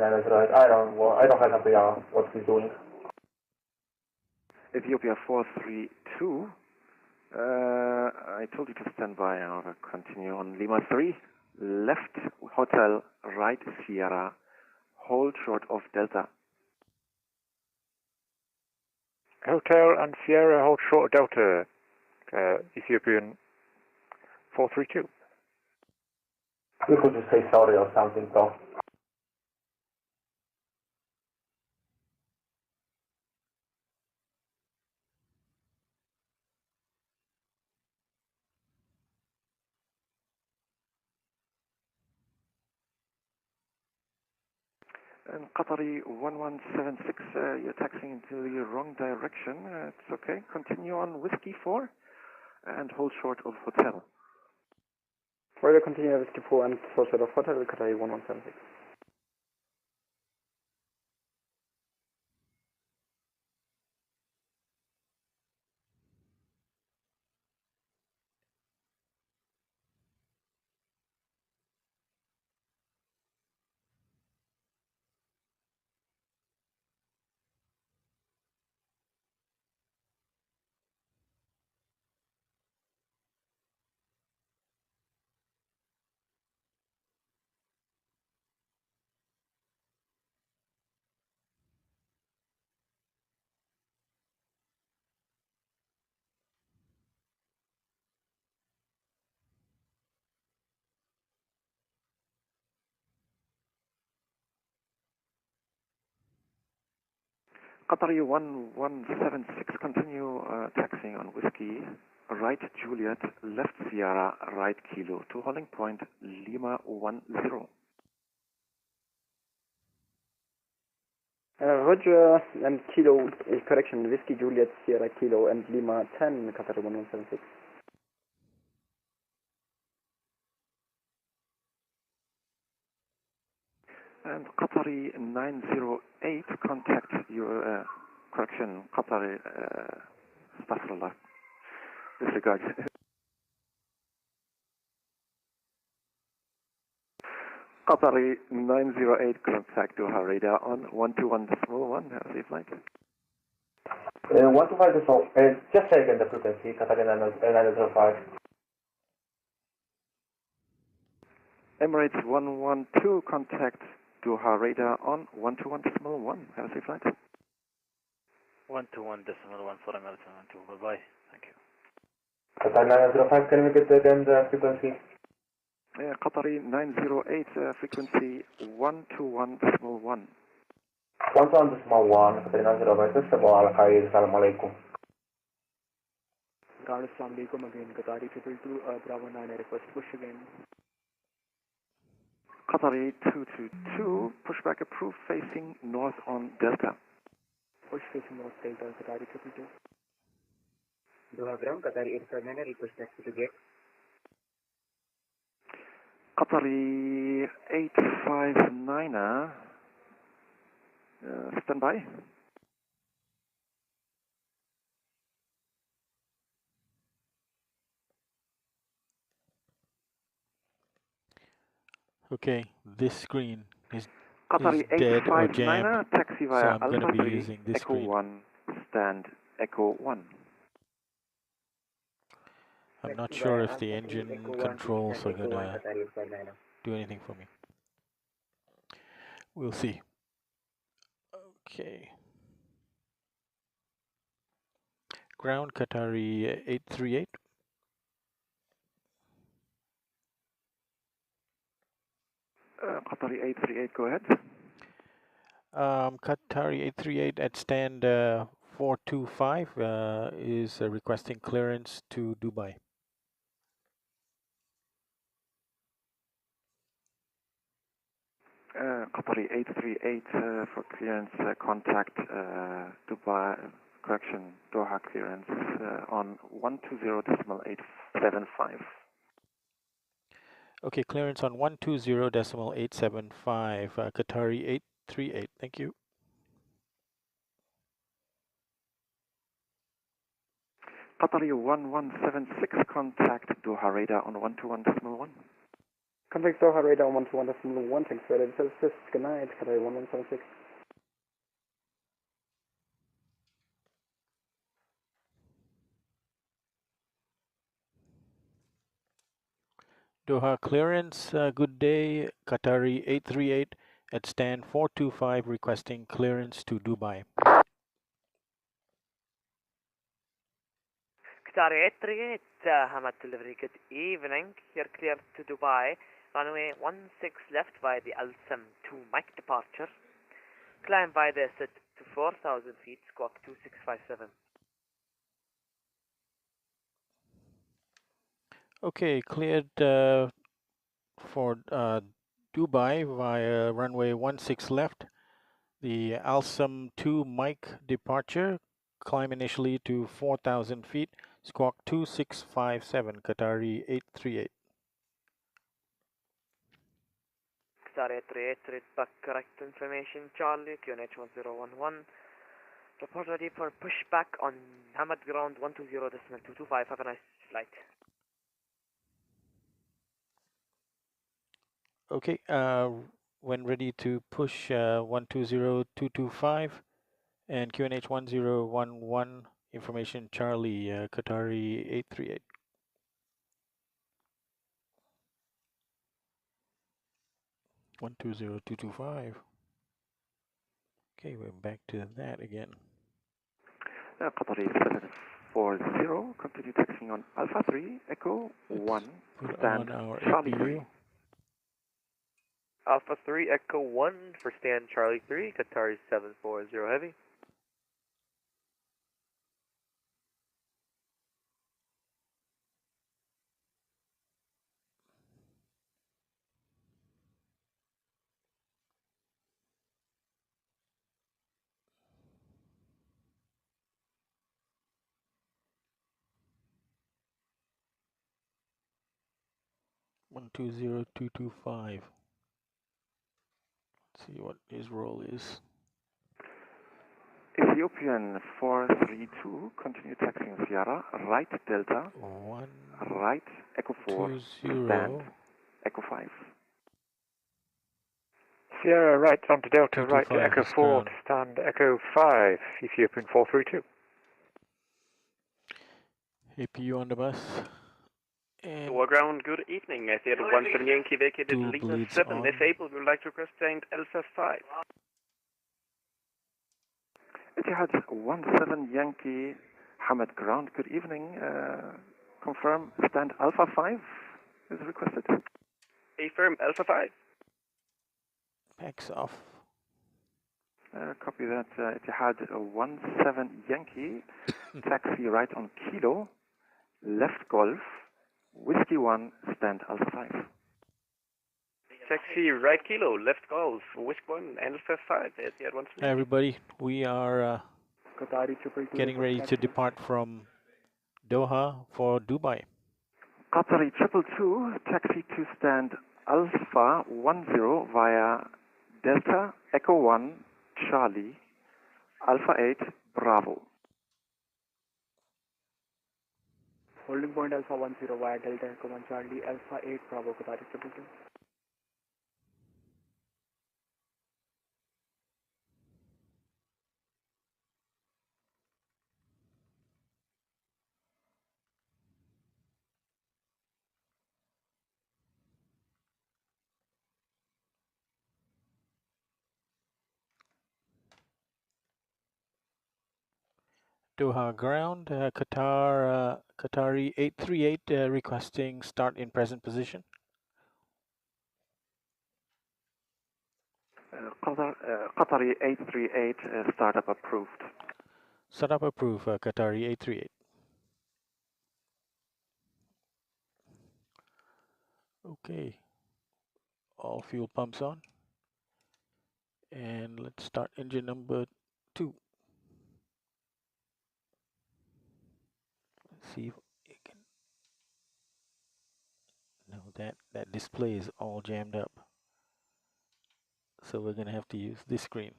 908. I don't have idea what he's doing. Ethiopia 432. I told you to stand by. I'll continue on Lima 3. Left Hotel, right Sierra. Hold short of Delta. Hotel and Sierra, hold short of Delta. Ethiopian 432. You could just say sorry or something, though. And Qatari 1176, you're taxiing into the wrong direction. It's okay. Continue on Whiskey 4 and hold short of Hotel. Further continue Whiskey 4 and hold short of Hotel, Qatari 1176. Qatari 1176, continue taxiing on Whiskey, right Juliet, left Sierra, right Kilo, to holding point Lima 10. Roger and Kilo, correction, Whiskey Juliet, Sierra Kilo and Lima 10, Qatari 1176. And Qatari 908, contact your, correction, Qatari, Astaghfirullah, disregard. Qatari 908, contact Doha radar on 121.1, have a safe flight. 125, just taken the frequency, Qatari 905. Emirates 112, contact Doha radar on 121.1. Have a safe flight. 121.1 for Emirates 112. Bye-bye. Thank you. Qatar 905, can we get again the frequency? Qatari 908, frequency 121.1. 121.1, Qatar 905, Assalamu alaikum, Assalamu alaikum. Assalamu alaikum again, Qatari 222, Bravo 9, I request push again. Qatari 222, pushback approved, facing north on Delta. Push facing north Delta, Qatari 222. Doha ground, Qatari 859, request taxi to gate. Qatari 859, stand by. Okay, this screen is Qatari dead or 859, jammed, taxi so via I'm going to Alpha be 3, using this Echo screen. 1, stand Echo 1. I'm not sure if the engine controls are going to do anything for me. We'll see. Okay. Ground Qatari 838. Qatari 838, go ahead. Qatari 838 at stand 425 is requesting clearance to Dubai. Qatari 838 for clearance, contact Dubai, correction, Doha clearance on 120.875. Okay, clearance on 120.875, Qatari 838. Thank you. Qatari 1176, contact Doha radar on 121.1. Contact Doha radar 121.16, ready to assist. Good night, Qatar 1176. Doha clearance, good day, Qatari 838 at stand 425 requesting clearance to Dubai. Qatar 838, Hamad delivery, good evening. You're cleared to Dubai. Runway 16 left via the Al-Sam 2 Mike departure. Climb by the ascent to 4,000 feet, squawk 2657. Okay, cleared for Dubai via runway 16 left. The Al-Sam 2 Mike departure. Climb initially to 4,000 feet. Squawk 2657, Qatari 838. Qatar 838, read back correct information. Charlie, QNH 1011. Report ready for pushback on Hamad ground 120.225. Have a nice flight. Okay, when ready to push 120225 and QNH 1011 information Charlie, Qatari 838. One two zero two two five. Okay, we're back to that again. Qatari 740, continue taxiing on Alpha 3, Echo 1, Put stand on our Charlie 3. APU. Alpha 3 Echo 1 for stand Charlie 3, Qatar 740 heavy. One two zero two two five. Let's see what his role is. Ethiopian 432, continue taxiing Sierra, right Delta, One right Echo 4, 20. stand Echo 5. Sierra right onto Delta, right to 225 Echo is 4 ground. to stand Echo 5, Ethiopian 432. APU on the bus. And Doha ground, good evening. I see 17 Yankee vacated Dual Lima bleeds 7. on. If able, we would like to request stand Alpha 5. Etihad 17 Yankee, Hamad ground, good evening. Confirm stand Alpha 5 is requested. Affirm Alpha 5. backs off. Copy that. Etihad 17 Yankee, taxi right on Kilo, left Golf, Whiskey 1, stand Alpha 5. Taxi right Kilo, left Golf, Whisk 1, Alpha 5. Etihad 17. Hi everybody, we are Qatari 222. getting ready to depart from Doha for Dubai. Qatari 222, taxi to stand Alpha 10 via Delta Echo 1, Charlie, Alpha 8, Bravo. Holding point Alpha 10 via Delta Echo 1 Charlie, Alpha 8 Bravo, Qatari 222. Doha ground, Qatari 838 requesting start in present position. Qatari 838, startup approved. Setup approved, Qatari 838. Okay, all fuel pumps on. And let's start engine number 2. Let's see if it can. No, that display is all jammed up. So we're gonna have to use this screen.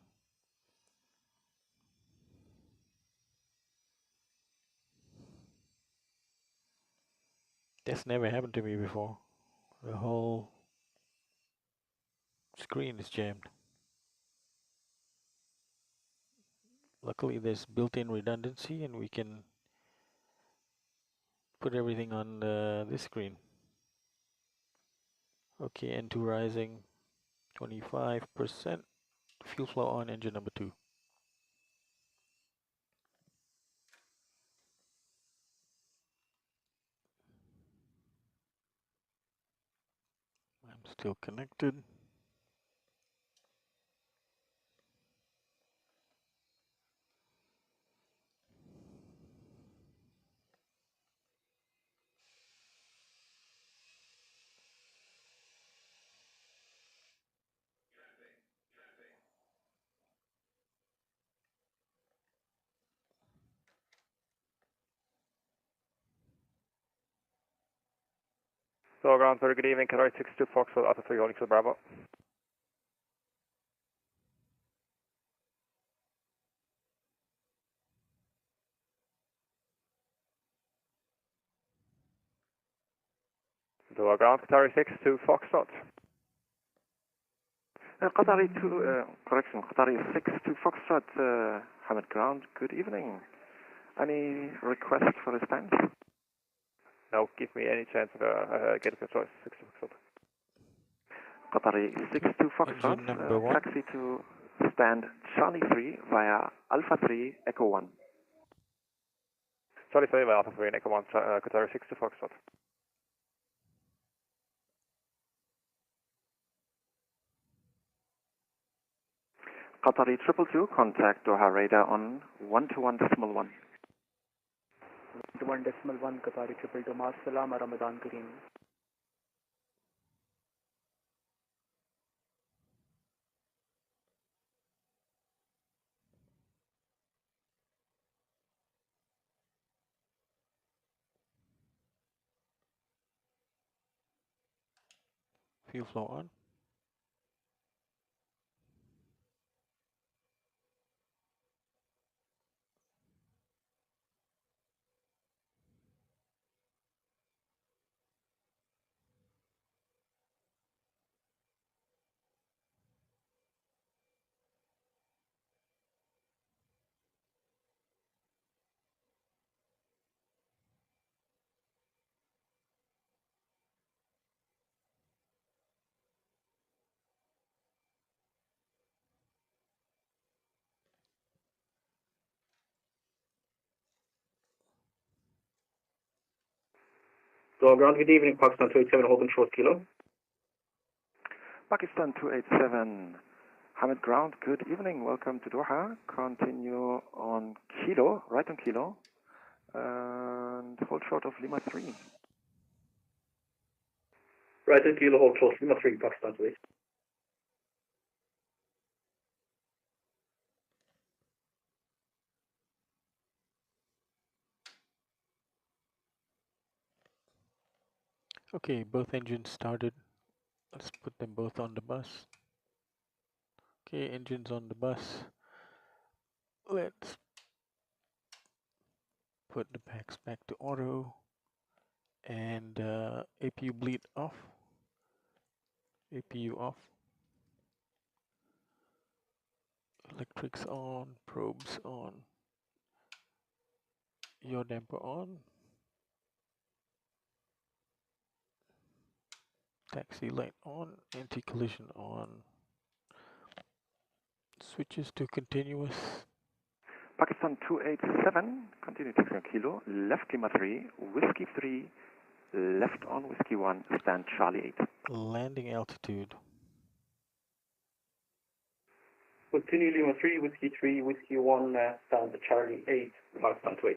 That's never happened to me before. The whole screen is jammed. Luckily, there's built-in redundancy, and we can put everything on this screen. Okay, N2 rising 25%. Fuel flow on, engine number 2. I'm still connected. So ground, very good evening, Qatar 62 Foxtrot, Alpha 3 holding to Bravo. Doha ground, Qatar 62 Foxtrot. Qatari 2, correction, Qatari 6 to Foxtrot, Hamid ground, good evening. Any request for a stand? No, give me any chance of getting a choice, 60 Foxtrot. Qatari 6 to Foxtrot, Engine number 1. taxi to stand Charlie 3 via Alpha 3 Echo 1. Charlie 3 Alpha 3 and Echo 1, Qatar 60 Foxtrot. Qatari 222, contact Doha radar on 121.1. 1.1 Qatari 222, Ma Salama, Ramadan Kareem. Fuel flow on. So ground, good evening, Pakistan 287, holding short kilo. Pakistan 287, Hamid ground, good evening, welcome to Doha. Continue on Kilo, right on Kilo, and hold short of Lima 3. Right on kilo, hold short, Lima 3, Pakistan 287. Okay, both engines started. Let's put them both on the bus. Okay, engines on the bus. Let's put the packs back to auto. And APU bleed off. APU off. Electrics on, probes on. Yaw damper on. Taxi light on, anti-collision on. Switches to continuous. Pakistan 287, continue taxi on Kilo, left Lima 3, Whiskey 3, left on Whiskey 1, stand Charlie 8. Landing altitude. Continue Lima 3, Whiskey 3, Whiskey 1, stand Charlie 8, Pakistan 287.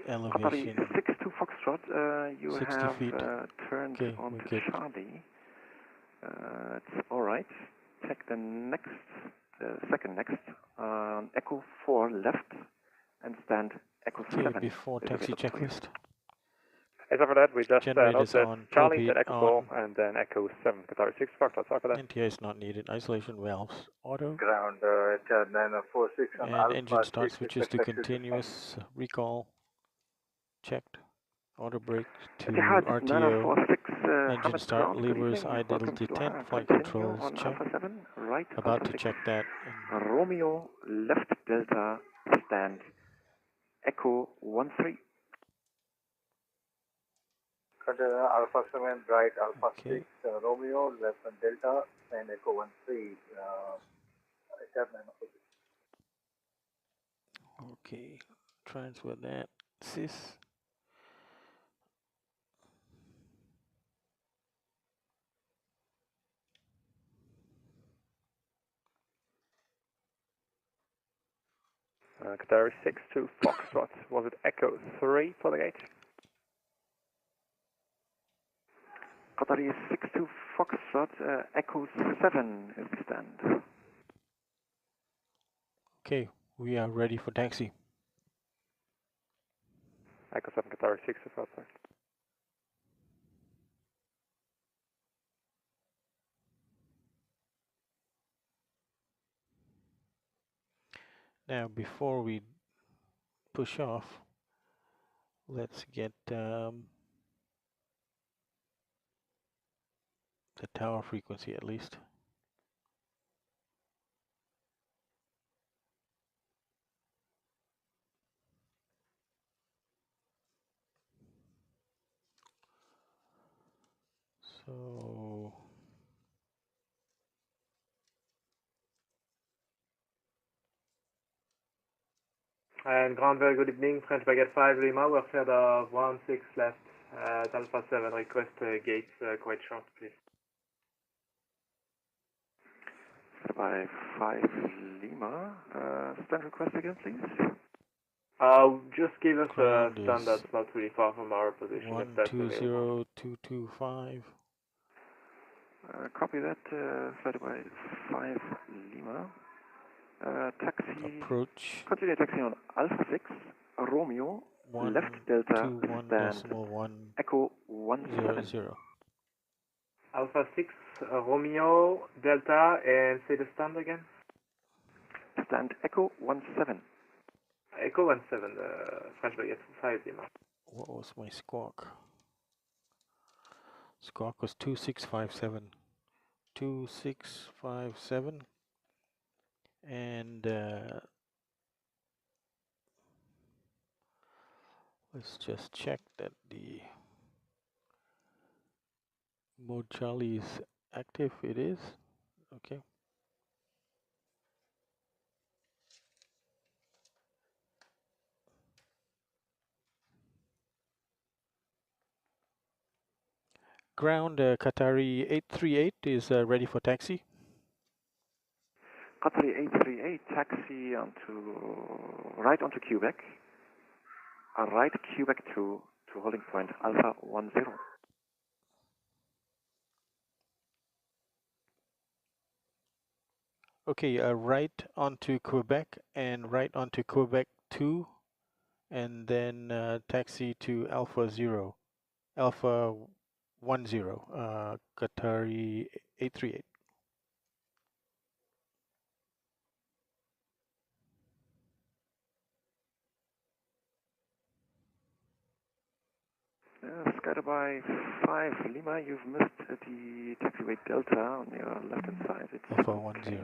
Elevation. Qatari 62 Foxtrot, you 60 have feet. turned Okay, onto we're good. Charlie. It's alright. Take the next, second next, Echo 4 left, and stand Echo Okay, 7. before is taxi available for you. checklist. As for that, we just Generators noted on, Charlie, propane then Echo on. 4, and then Echo 7, Qatar 6 Foxtrot. Sorry for that. NTI is not needed. Isolation valves auto. Ground, Chad 946 on And Alpha engine start 6, switches to expect taxi to continuous. Recall checked. Auto brake to Etihad RTO. 946, Engine Hamid start, ground, good levers, evening. idle Welcome to detent, Doha. flight Continue controls, on check. Alpha 7, right About Alpha to 6. check that. Romeo, left Delta, stand, Echo 13. Continue Alpha 7, right Alpha Okay. 6, Romeo, left and Delta, and Echo 13, Tab 946. Okay, transfer that. Sys. Qatar 6 to Foxtrot. Was it Echo 3 for the gate? Qatari 62 Foxtrot, Echo 7 is the stand. Okay, we are ready for taxi. Echo 7 Qatar 6 to Foxtrot. Now, before we push off, let's get the tower frequency at least. So And ground, very good evening. French Baguette 5 Lima, we're set of 16 left at Alpha 7. Request gates quite short, please. By 5 Lima, stand request again, please. Just give us a Ground stand is that's not really far from our position, if that's available. 120225. Copy that, flight by 5 Lima. Taxi, Approach continue taxi on Alpha 6, Romeo, 1 left Delta, 21 stand, decimal 1 Echo 0 17. 0. Alpha 6, Romeo, Delta, and say the stand again. Stand Echo 17. Echo 17, French Baguette 5 Lima. What was my squawk? Squawk was 2657. 2657. And let's just check that the mode Charlie is active. It is. Okay. Ground Qatari 838 is ready for taxi. Qatari 838, taxi right onto Quebec. Right Quebec to holding point Alpha 10. Okay, right onto Quebec and right onto Quebec 2, and then taxi to Alpha 0, Alpha 10, Qatari 838. Scatter by 5 Lima, you've missed the taxiway Delta on your left hand side. It's Alpha okay. 10.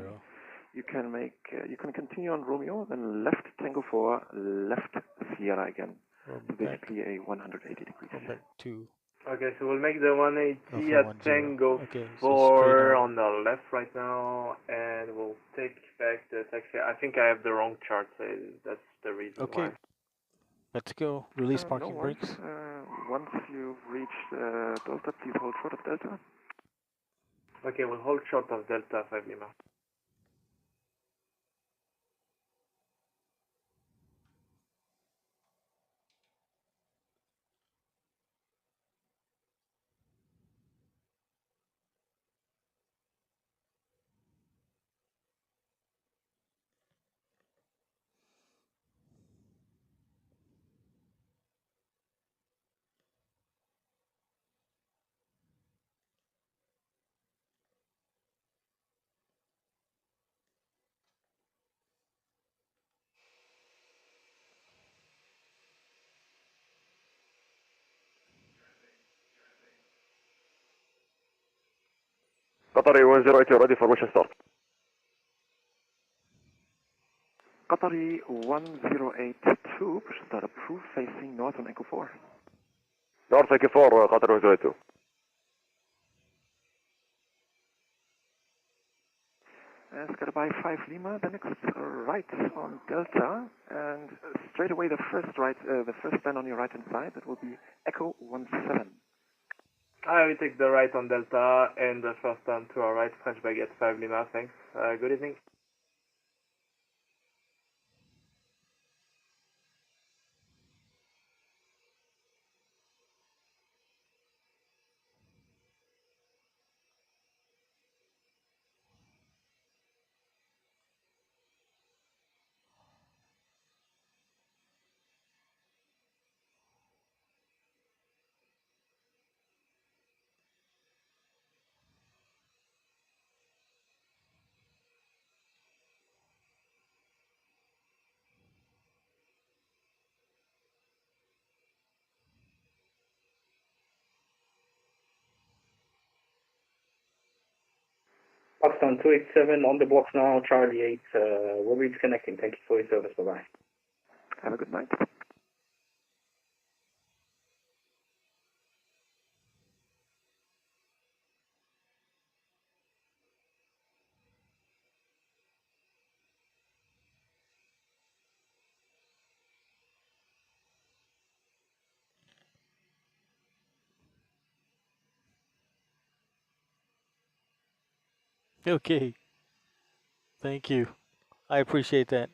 You can continue on Romeo, then left Tango 4, left Sierra again. So basically a 180 degrees. Go back to Okay, so we'll make the 180 Alpha at Tango okay, so 4 on the left right now, and we'll take back the taxi. I think I have the wrong chart, so that's the reason okay. why. Let's go. Release parking No worries. brakes. Once you've reached Delta, please hold short of Delta. Okay, we'll hold short of Delta 5 Lima. Qatari 108 ready for mission start. Qatari 1082, push start approved, facing north on Echo 4. North Echo 4, Qatari 108. Goodbye 5 Lima, the next right on Delta, and straight away the first stand on your right hand side, that will be Echo 17. I will take the right on Delta and the first turn to our right, French baguette 5 Lima, thanks. Good evening. Pakistan 287 on the box now, Charlie 8, we'll be disconnecting. Thank you for your service, bye-bye. Have a good night. Okay. Thank you. I appreciate that.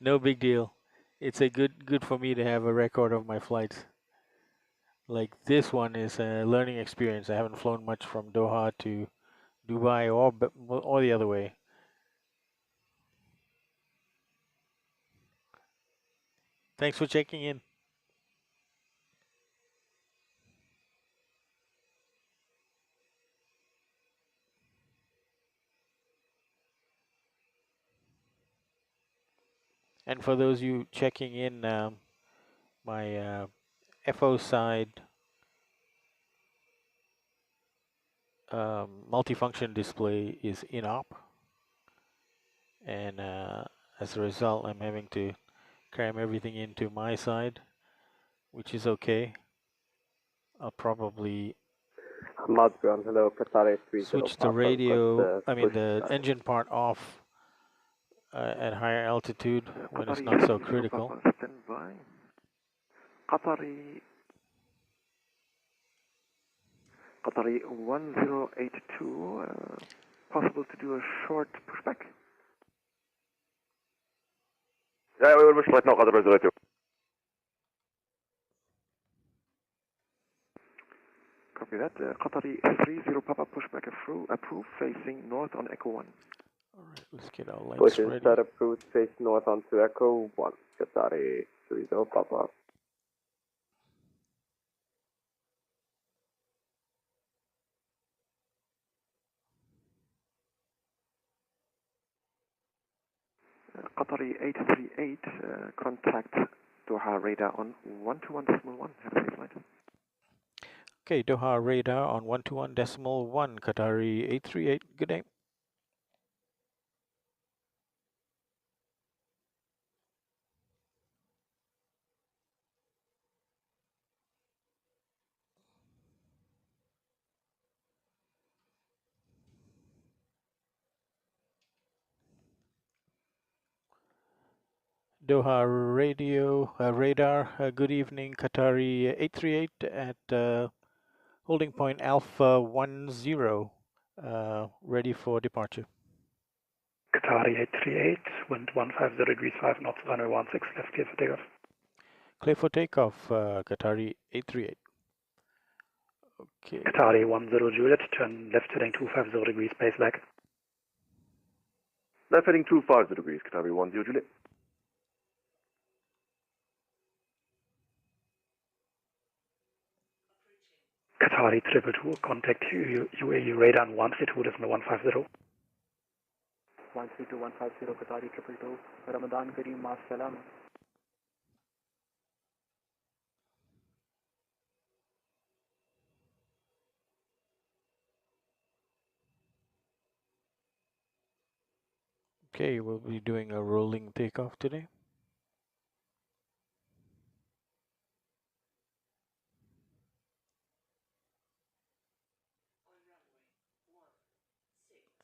No big deal. It's a good for me to have a record of my flights. Like this one is a learning experience. I haven't flown much from Doha to Dubai or the other way. Thanks for checking in. And for those of you checking in, my FO side multifunction display is INOP, and as a result, I'm having to cram everything into my side, which is okay. I'll probably hello, Qatar switch the radio, the engine part off at higher altitude when it's not so critical. Stand by. Qatari 1082, possible to do a short pushback? Yeah, we will push right now, Qatari 108. Copy that. Qatari 30 Papa pushback approved, facing north on Echo 1. Alright, let's get our lights Push ready. start approved, face north onto Echo 1, Qatari 30 Papa. Qatari 838, contact Doha radar on 121.1. Have a safe flight. Okay, Doha radar on 121.1, Qatari 838. Good day. Doha radar, good evening, Qatari 838 at holding point Alpha 10, ready for departure. Qatari 838, wind 150 degrees 5 knots, runway 16 left, clear for takeoff. Clear for takeoff, Qatari 838. Okay. Qatari 10 Juliet, turn left heading 250 degrees, base leg. Left heading 250 degrees, Qatari 10 Juliet. Qatari 222, contact UAE radar on 132.150. 132.150, Qatari 222, Ramadan Kareem, Ma Salama. Okay, we'll be doing a rolling takeoff today.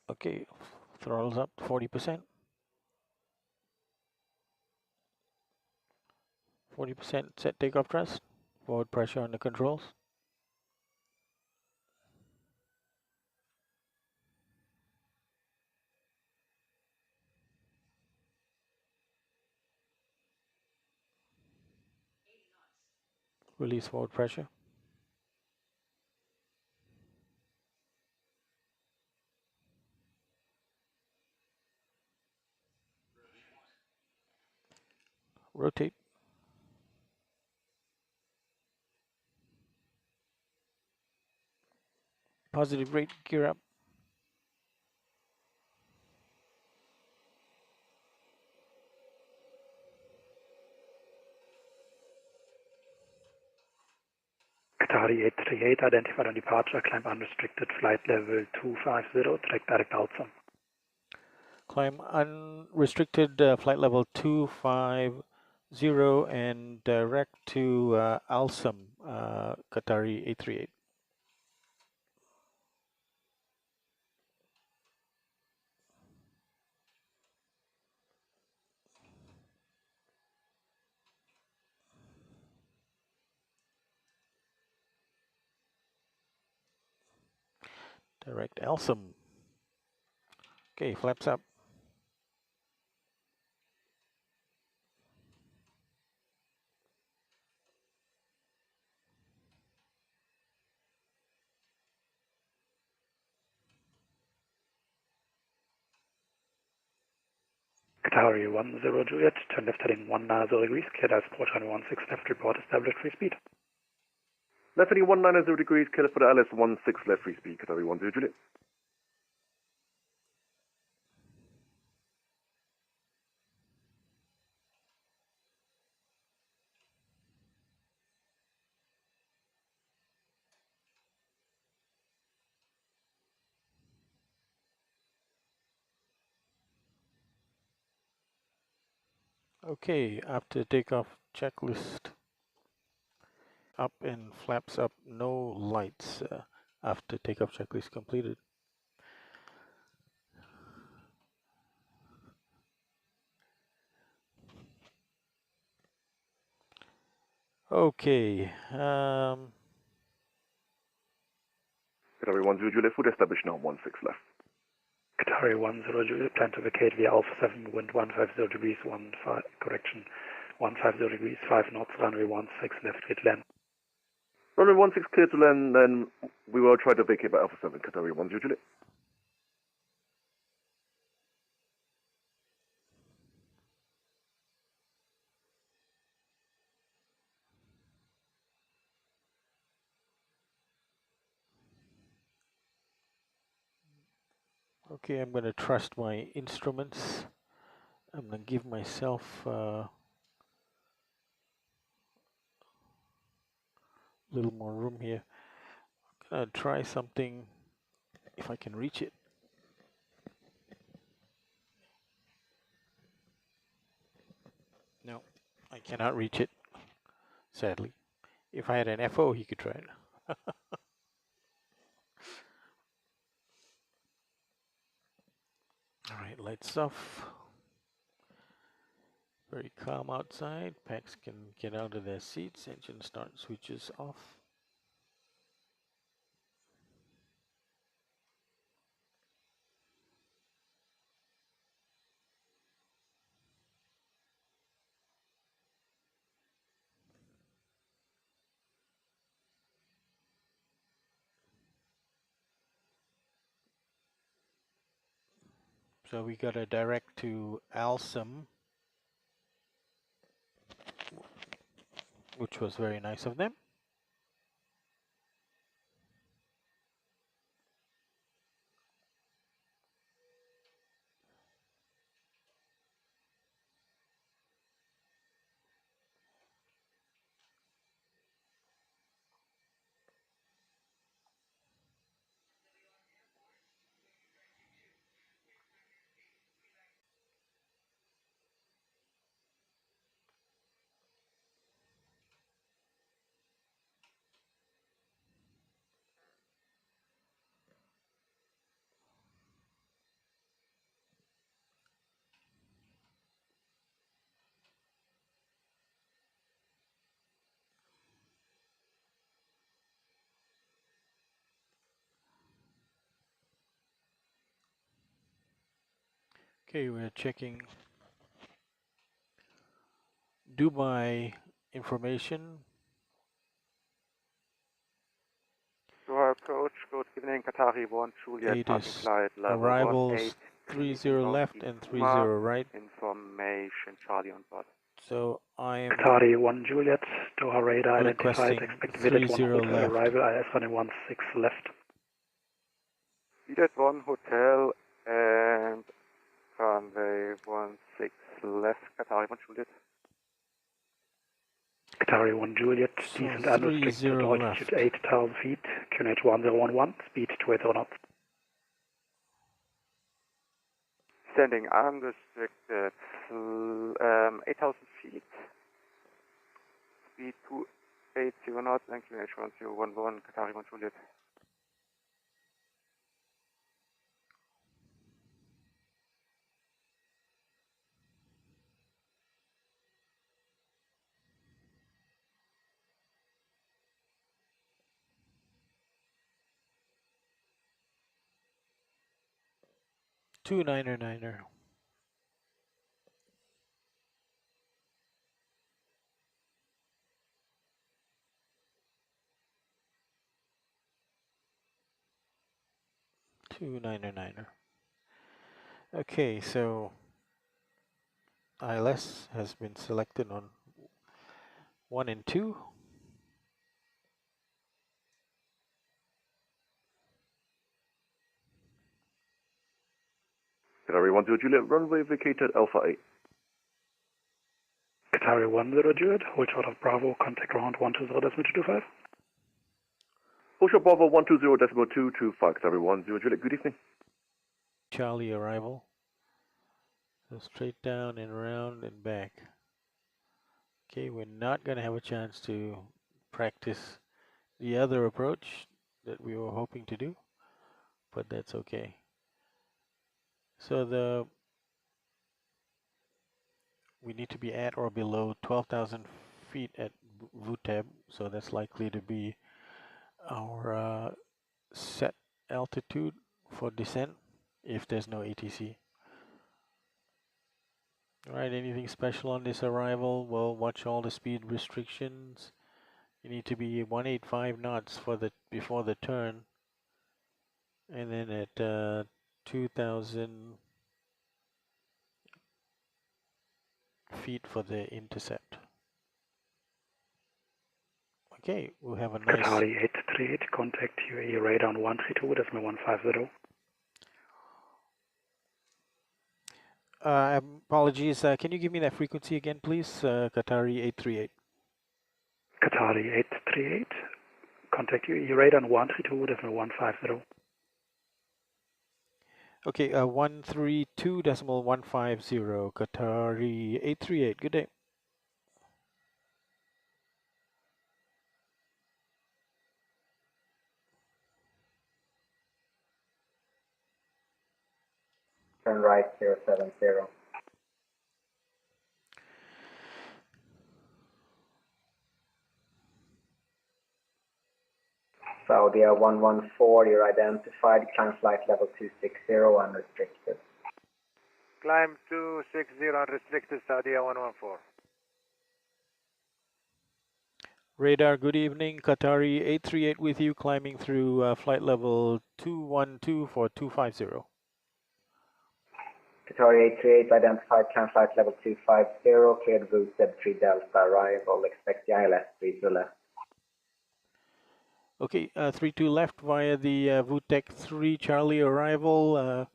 Okay, throttles up 40%. 40% set takeoff thrust. Forward pressure on the controls. Release forward pressure. Rotate. Positive rate, gear up. Qatar 838 identified on departure, climb unrestricted, flight level 250, direct outsum. Climb unrestricted flight level 250 and direct to Alsam, Qatari 838. Direct Alsam. Okay, flaps up. Qatari 10 Juliet, turn left heading 190 degrees, cleared as port 16 left, report established free speed. Left heading 190 degrees, cleared for the LS 16 left, free speed, Qatari 10 Juliet. Okay, after takeoff checklist. Up and flaps up, no lights after takeoff checklist completed. Okay. Qatari 10 Juliet, foot established now, 16 left. Qatari 10 Juliet, plan to vacate via Alpha 7, wind 150 degrees, 150 degrees, 5 knots, runway 16 left, grid land. Runway 16 clear to land, then we will try to vacate by Alpha 7, Qatari 10 Juliet. Okay, I'm going to trust my instruments. I'm going to give myself a little more room here. I'm going to try something if I can reach it. No, I cannot reach it, sadly. If I had an FO, he could try it. All right, lights off. Very calm outside. Packs can get out of their seats. Engine start switches off. So we got a direct to Alsam, which was very nice of them. Okay, we're checking Dubai information. Doha approach, good evening, Qatari 1, Juliet, passing flight level arrivals 18. 30 left and 30 right. Information, Charlie on board. So I am Qatari 1 Juliet, Doha radar identified, requesting expect visit 1 hotel left. arrival, IS 116 left. Visit 1 hotel and runway 16 left, Qatari 1 Juliet. Qatari 1 Juliet, So decent unrestricted, altitude 8,000 feet, QNH 1011, speed 280 knots. Standing unrestricted, 8,000 feet, speed 280 knots, and QNH 1011, Qatari 1 Juliet. Two niner. Okay, so ILS has been selected on 1 and 2. Qatari 10 Juliet, runway vacated Alpha 8. Qatari 10 Juliet, hold short of Bravo, contact ground 120.225. Hold short Bravo 120.225, Qatari 10 Juliet, good evening. Charlie arrival. So straight down and around and back. Okay, we're not going to have a chance to practice the other approach that we were hoping to do, but that's okay. So we need to be at or below 12,000 feet at VTEB, so that's likely to be our set altitude for descent if there's no ATC. Alright, anything special on this arrival? Well, watch all the speed restrictions. You need to be 185 knots for before the turn, and then at 2,000 feet for the intercept. Okay, we'll have a nice... Qatari 838, contact UAE radar on 132.150. Apologies, can you give me that frequency again, please? Qatari 838. Qatari 838, contact UAE radar on 132.150. Okay, 132.150, Qatari 838, good day. Turn right 070. Saudi 114, you're identified, climb flight level 260, unrestricted. Climb 260, unrestricted, Saudi 114. Radar, good evening, Qatari 838 with you, climbing through flight level 212 for 250. Qatari 838, identified, climb flight level 250, cleared route Z3 Delta, arrival, expect the ILS 32 left. Okay, 32 left via the VTEC 3 Charlie arrival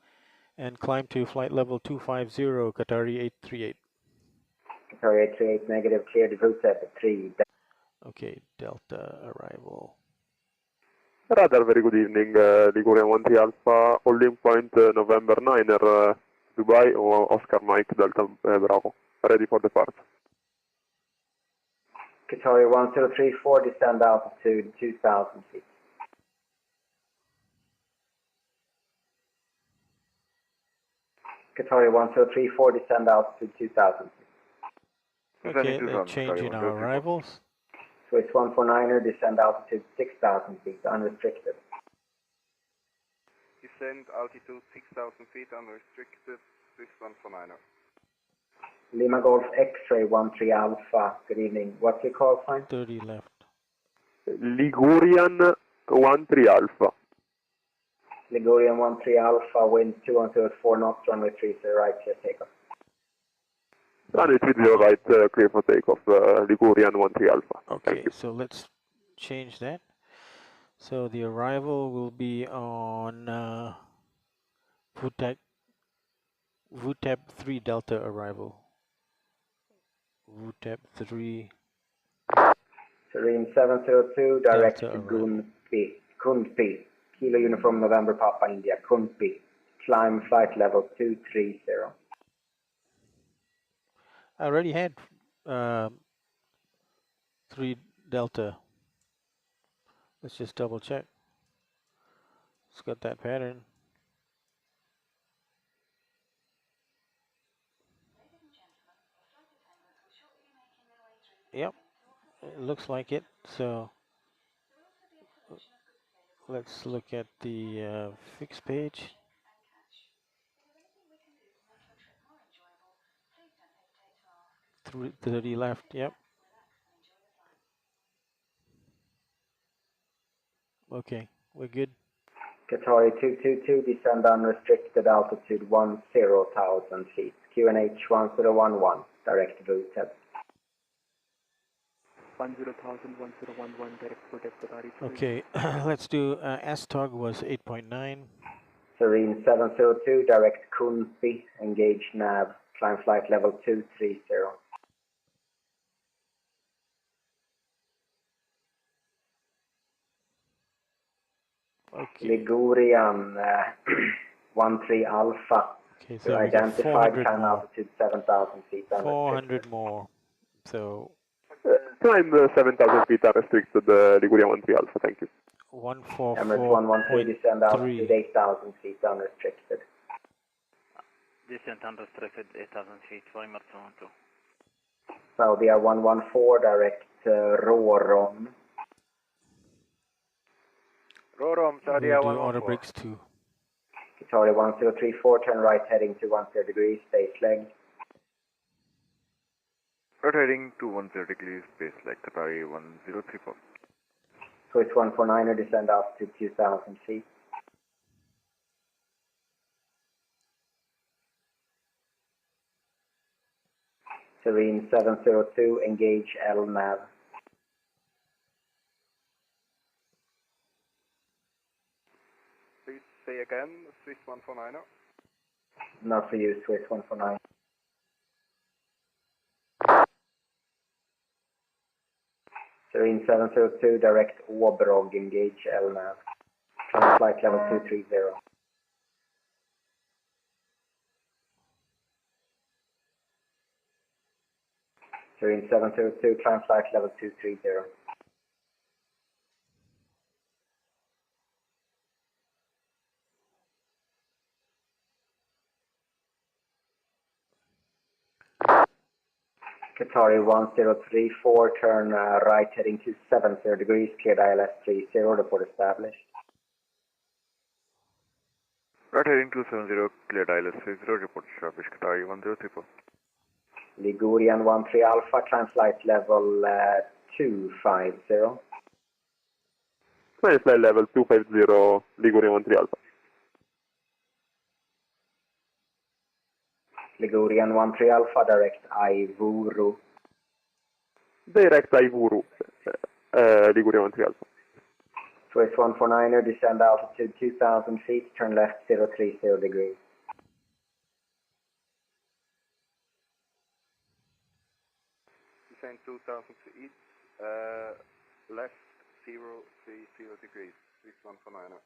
and climb to flight level 250, Qatari 838. Qatari 838, negative, cleared route Z3. Okay, Delta arrival. Radar, very good evening, Ligurian 1 Alpha, holding point November 9er, Dubai, or Oscar Mike, Delta Bravo, ready for departure. Qatari 1034, descend altitude 2,000 feet. Qatari 1034, descend altitude 2,000 feet. Okay, a change in our arrivals. Swiss 149er, descend altitude 6,000 feet, unrestricted. Descend altitude 6,000 feet, unrestricted, Swiss 149er. Lima Golf X-Ray 13 Alpha, good evening. What's your call sign? 30 left. Ligurian 13 Alpha. Ligurian 13 Alpha, wind 2104 knots, runway 30 right, clear takeoff. Runway 30 right, clear for takeoff, Ligurian 13 Alpha. Okay, so let's change that. So the arrival will be on VTEP 3 Delta arrival. VTEP 3 Serene 702, direct Delta to arrival. Kundpi, Kilo Uniform November Papa India, Kundpi, climb flight level 230. I already had 3 Delta. Let's just double check. It's got that pattern. Yep, it looks like it. So let's look at the fixed page. 30 left, yep. Okay, we're good. Qatari 222, descend unrestricted altitude 10,000 feet. QNH 1011, direct to VTEP. 10,000, 1011, direct for Qatari 2. Okay, let's do STOG was 8.9. Serene 702, direct Kundpi, engage nav, climb flight level 230. Okay. Ligurian 13 Alpha. Okay, so we got identified 400 climb more. altitude 7,000 feet. 400 more. So Climb 7,000 feet unrestricted, Ligurian 13 Alpha, thank you. Emirates 113, descend altitude 8,000 feet unrestricted. Descent unrestricted 8,000 feet for Emirates 112. Saudi 114, direct Rorom. Rorom, Saudi we'll do 114. auto brakes too. Qatari 1034, turn right heading to 10 degrees, space leg. Rotating to 10 degrees, space leg, Qatari 1034. Swiss 149er, descend altitude 2,000 feet. Serene 702, engage LNAV. Please say again, Swiss 149er. Not for you, Swiss 149. Serene 702, direct Oberog, engage LNAV. Climb flight level 230. Serene 702, climb flight level 230. Qatari 1034, turn right heading to 70 degrees, cleared ILS 30, report established. Rotating to 70, cleared ILS 30, report established, Qatari 1034. Ligurian 13 Alpha, climb flight level 250. Climb flight level 250, Ligurian 13 Alpha. Ligurian 13 Alpha, direct Ivuru. Direct Ivuru, Ligurian 13 Alpha. Swiss 149er, descend altitude 2,000 feet, turn left 030 degrees. Descend 2,000 feet, left 030 degrees, Swiss 149er.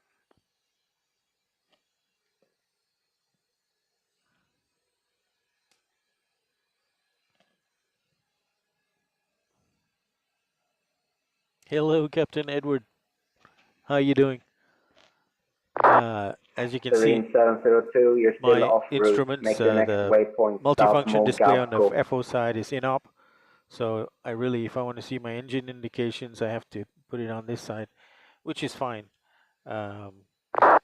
Hello, Captain Edward. How are you doing? As you can Serene see, 702, you're still my off route. instruments, Make your next the waypoint multifunction display on the Galco. FO side is INOP. So I really, if I want to see my engine indications, I have to put it on this side, which is fine.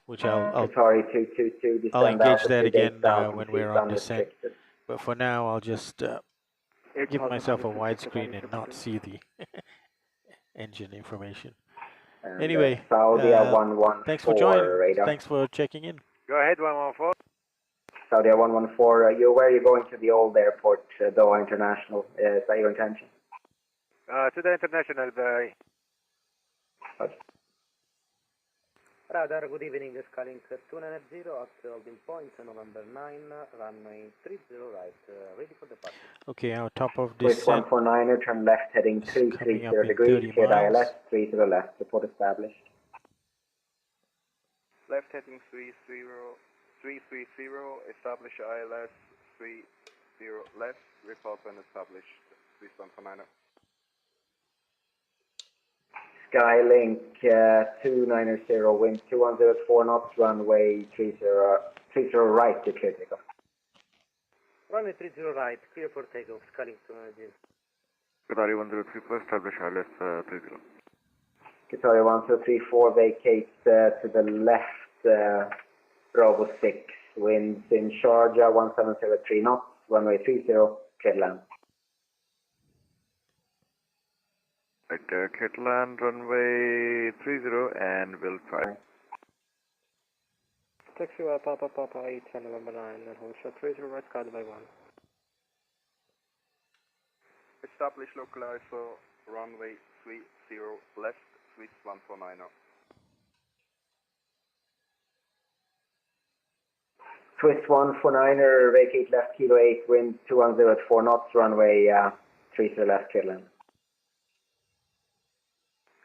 which I'll Qatari 222, descend I'll engage that altitude again 8,000 when feet, we're on descent. unrestricted. But for now, I'll just give 8,000 myself a unrestricted widescreen Qatari and not 222. see the engine information. And Anyway, Saudia 114 thanks for joining. radar. Thanks for checking in. Go ahead, 114. Saudia 114, you where are you going to the old airport, Doha International? Is that your intention? To the international bay. Radar, good evening, calling 290, actual build point, November 9, runway 30 right, ready for departure. Okay, our top of Swiss descent 149er, turn left heading coming up 330 in degrees, 30 cleared miles. ILS, 30 left, report established. Left heading 330, establish ILS 30 left, report when established, Swiss 149er. Skylink 290, wind 2104 knots, runway 30 right to clear takeoff. Runway 30 right, clear for takeoff, Skylink 290. Qatari 1034, establish ILS 30. Qatari 1034, vacate to the left, Bravo 6, winds in Sharjah 1703 knots, runway 30, cleared land. Right, cleared land, runway 30, and we'll try. Taxi Papa 8, November 9, and hold shot 30 right, guided by 1. Establish local ISO, runway 30 left, Swiss 149er. Swiss 149er, vacate left, kilo 8, wind 2104 at 4 knots, runway 30 left, clear land.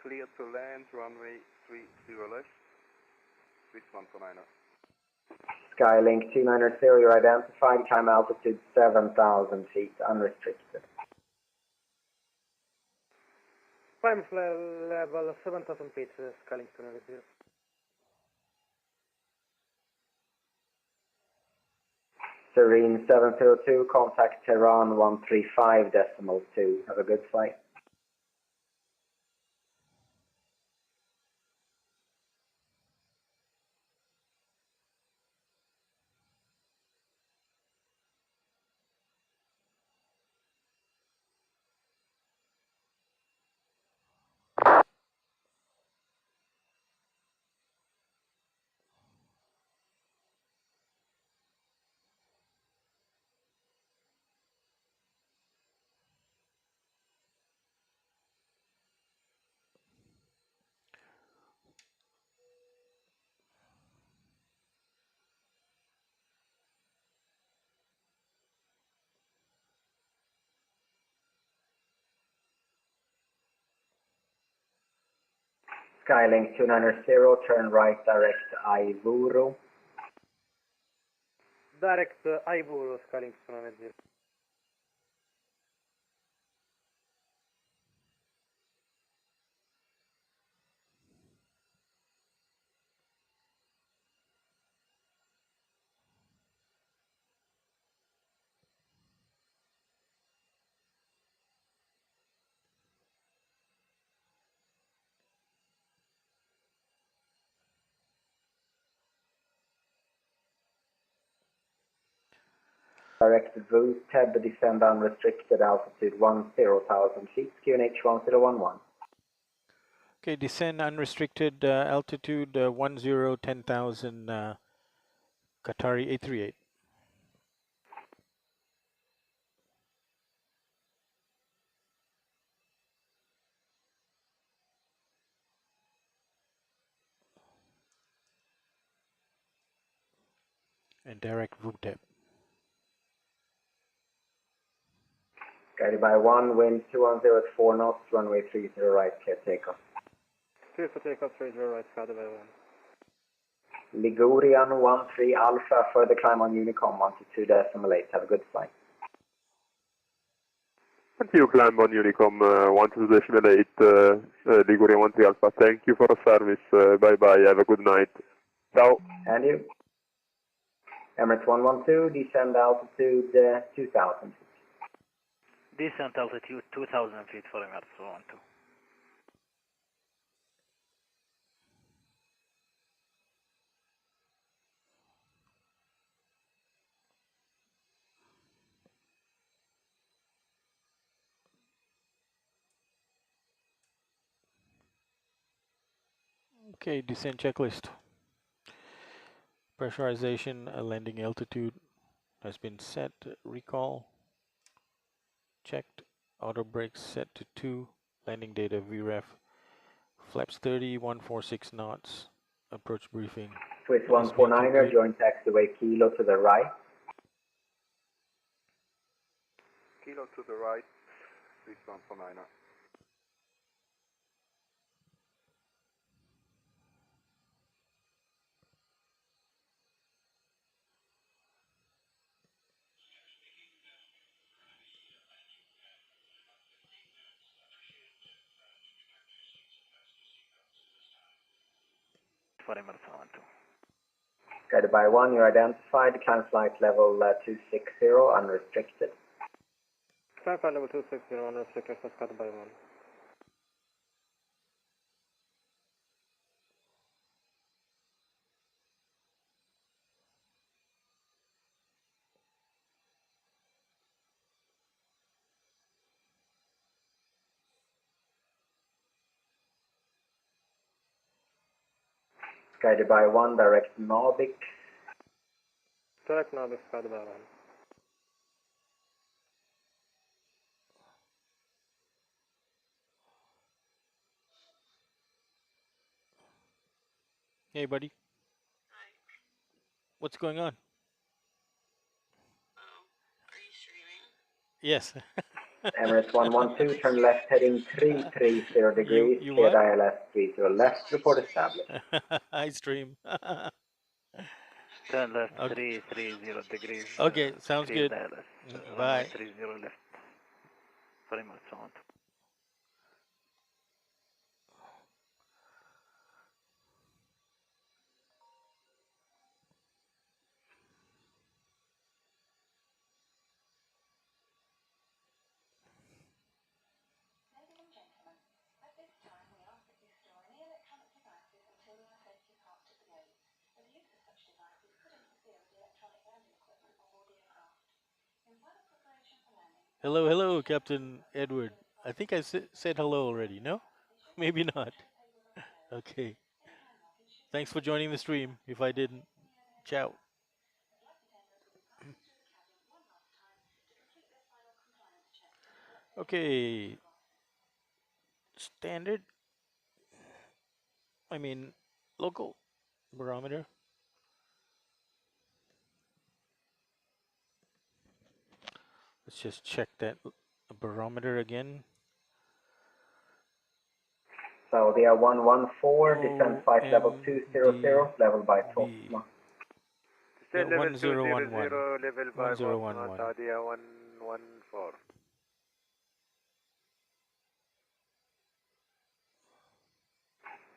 Clear to land, runway 30 left, Swiss 149er. Skylink 290, you're identified, climb altitude 7,000 feet, unrestricted. Climb level 7,000 feet, Skylink 290. Serene 702, contact Tehran 135.2. Have a good flight. Skylink 290, turn right, direct Aivuru. Direct Aivuru, Skylink 290. Direct VTEB, descend unrestricted, altitude 10,000 feet, QNH 1011. Okay, descend unrestricted, altitude 10,000, Qatari 838. And direct VTEB. Guided by 1, wind 210 at 4 knots, runway 30 right, clear takeoff. Clear for takeoff, 30 right, guided by 1. Ligurian 13 Alpha, further climb on Unicom 122.8. Have a good flight. Thank you, climb on Unicom 122.8, Ligurian 13 Alpha. Thank you for the service. Bye-bye. Have a good night. Ciao. And you? Emirates 112, descend altitude 2,000 feet. Descent altitude 2,000 feet for Emirates 112. Okay, descent checklist. Pressurization, landing altitude has been set. Recall checked. Auto brakes set to 2. Landing data VREF. Flaps 30, 146 knots. Approach briefing. Swiss 149er, join taxiway Kilo to the right. Kilo to the right, Swiss 149er. Guided by 1, you identified. Climb flight level 260, unrestricted. Climb flight level 260, unrestricted, guided by 1. Guided by 1, direct Nordic. Direct Nordic, guided by 1. Hey, buddy. Hi. What's going on? Oh, are you streaming? Yes. Emirates 112, turn left heading 330 degrees. You Clear what? ILS 30 left, report established. I stream. Turn left Okay. 330 degrees. Okay, sounds clear good. dialis. Bye. Runway 30 left. Very much on. Hello, hello, Captain Edward. I think I said hello already, no? Maybe not. Okay. Thanks for joining the stream. If I didn't, ciao. Okay. Standard. I mean, local barometer. Let's just check that barometer again. Saudi 114, descend flight level 200, level by 12 knots. Descend level 1011. 200, level by 1011. Saudi 114.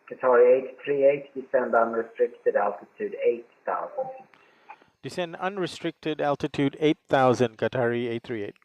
Qatar 838, descend unrestricted, altitude 8,000. Descend unrestricted, altitude 8,000, Qatari 838.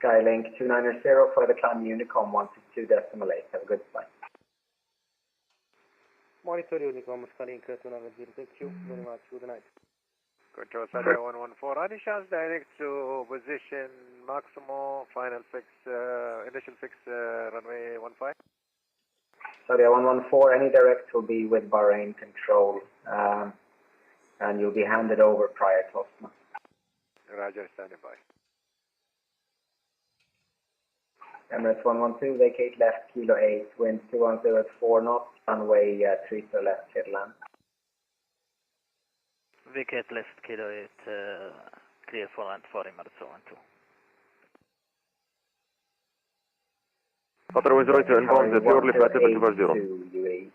Skylink 290 for the climb Unicom 122.8. Have a good flight. Monitor Unicom, Skylink 290, thank you very much. Good night. Control Saudi 114. Any chance direct to position Maximo, final fix, initial fix, runway 15? Saudi 114, any direct will be with Bahrain control, and you'll be handed over prior to Osman. Roger, standing by. Emirates 112, vacate left, Kilo 8, wind 210 at 4 knots, runway 30 left, clear land. Vacate left, Kilo 8, clear for land for Emirates 112. Qatar was right to inbound the purely flight level 250. UAE.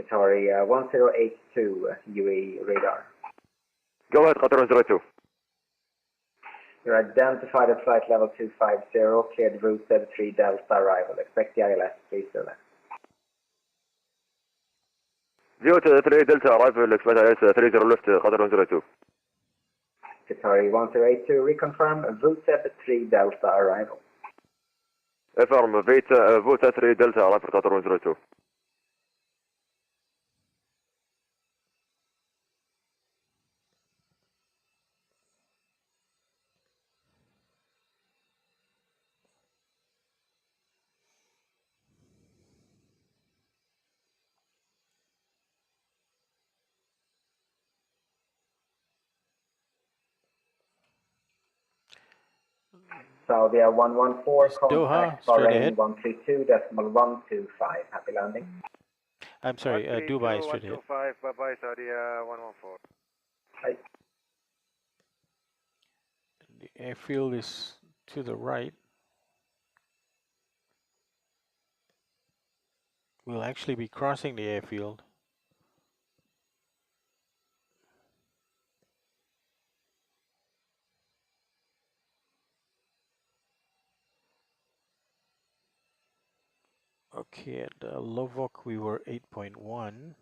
Qatari 1082 UE radar. Go ahead, Qatar 102. You're identified at flight level 250, cleared route 73 Delta arrival. Expect the ILS, please do that. View 3 Delta arrival, expect ILS 30 left, Qatar 102. Qatari 1082, reconfirm route 73 Delta arrival. Affirm, Vote 3 Delta arrival, Qatar 102. Saudi 114, Doha, contact straight Bahrain ahead. 132.125. Happy landing. I'm sorry, Dubai, straight ahead. 125, bye-bye, Saudi 114. Hi. The airfield is to the right. We'll actually be crossing the airfield. Okay, at Lovok we were 8.1.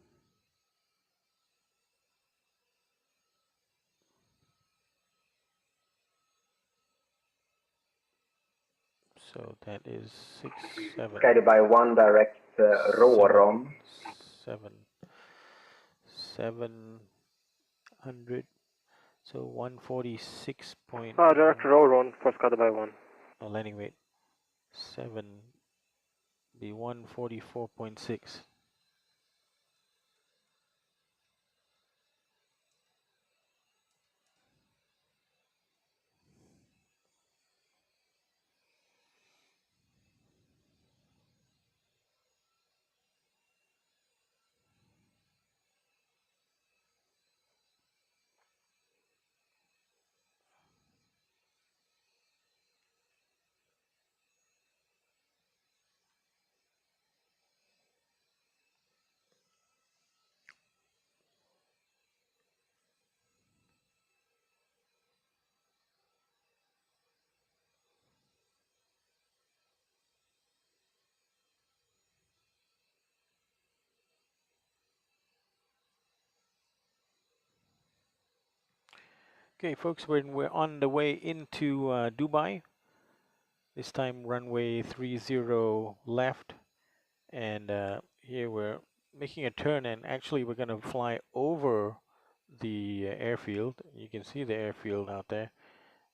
So that is 6, 7. Guided by 1 direct Roron. 700. So 146 point. Direct Roron, first guided by 1. Landing weight 7. Be 144.6. Okay, folks, we're on the way into Dubai. This time runway 30 left, and here we're making a turn, and actually we're going to fly over the airfield. You can see the airfield out there,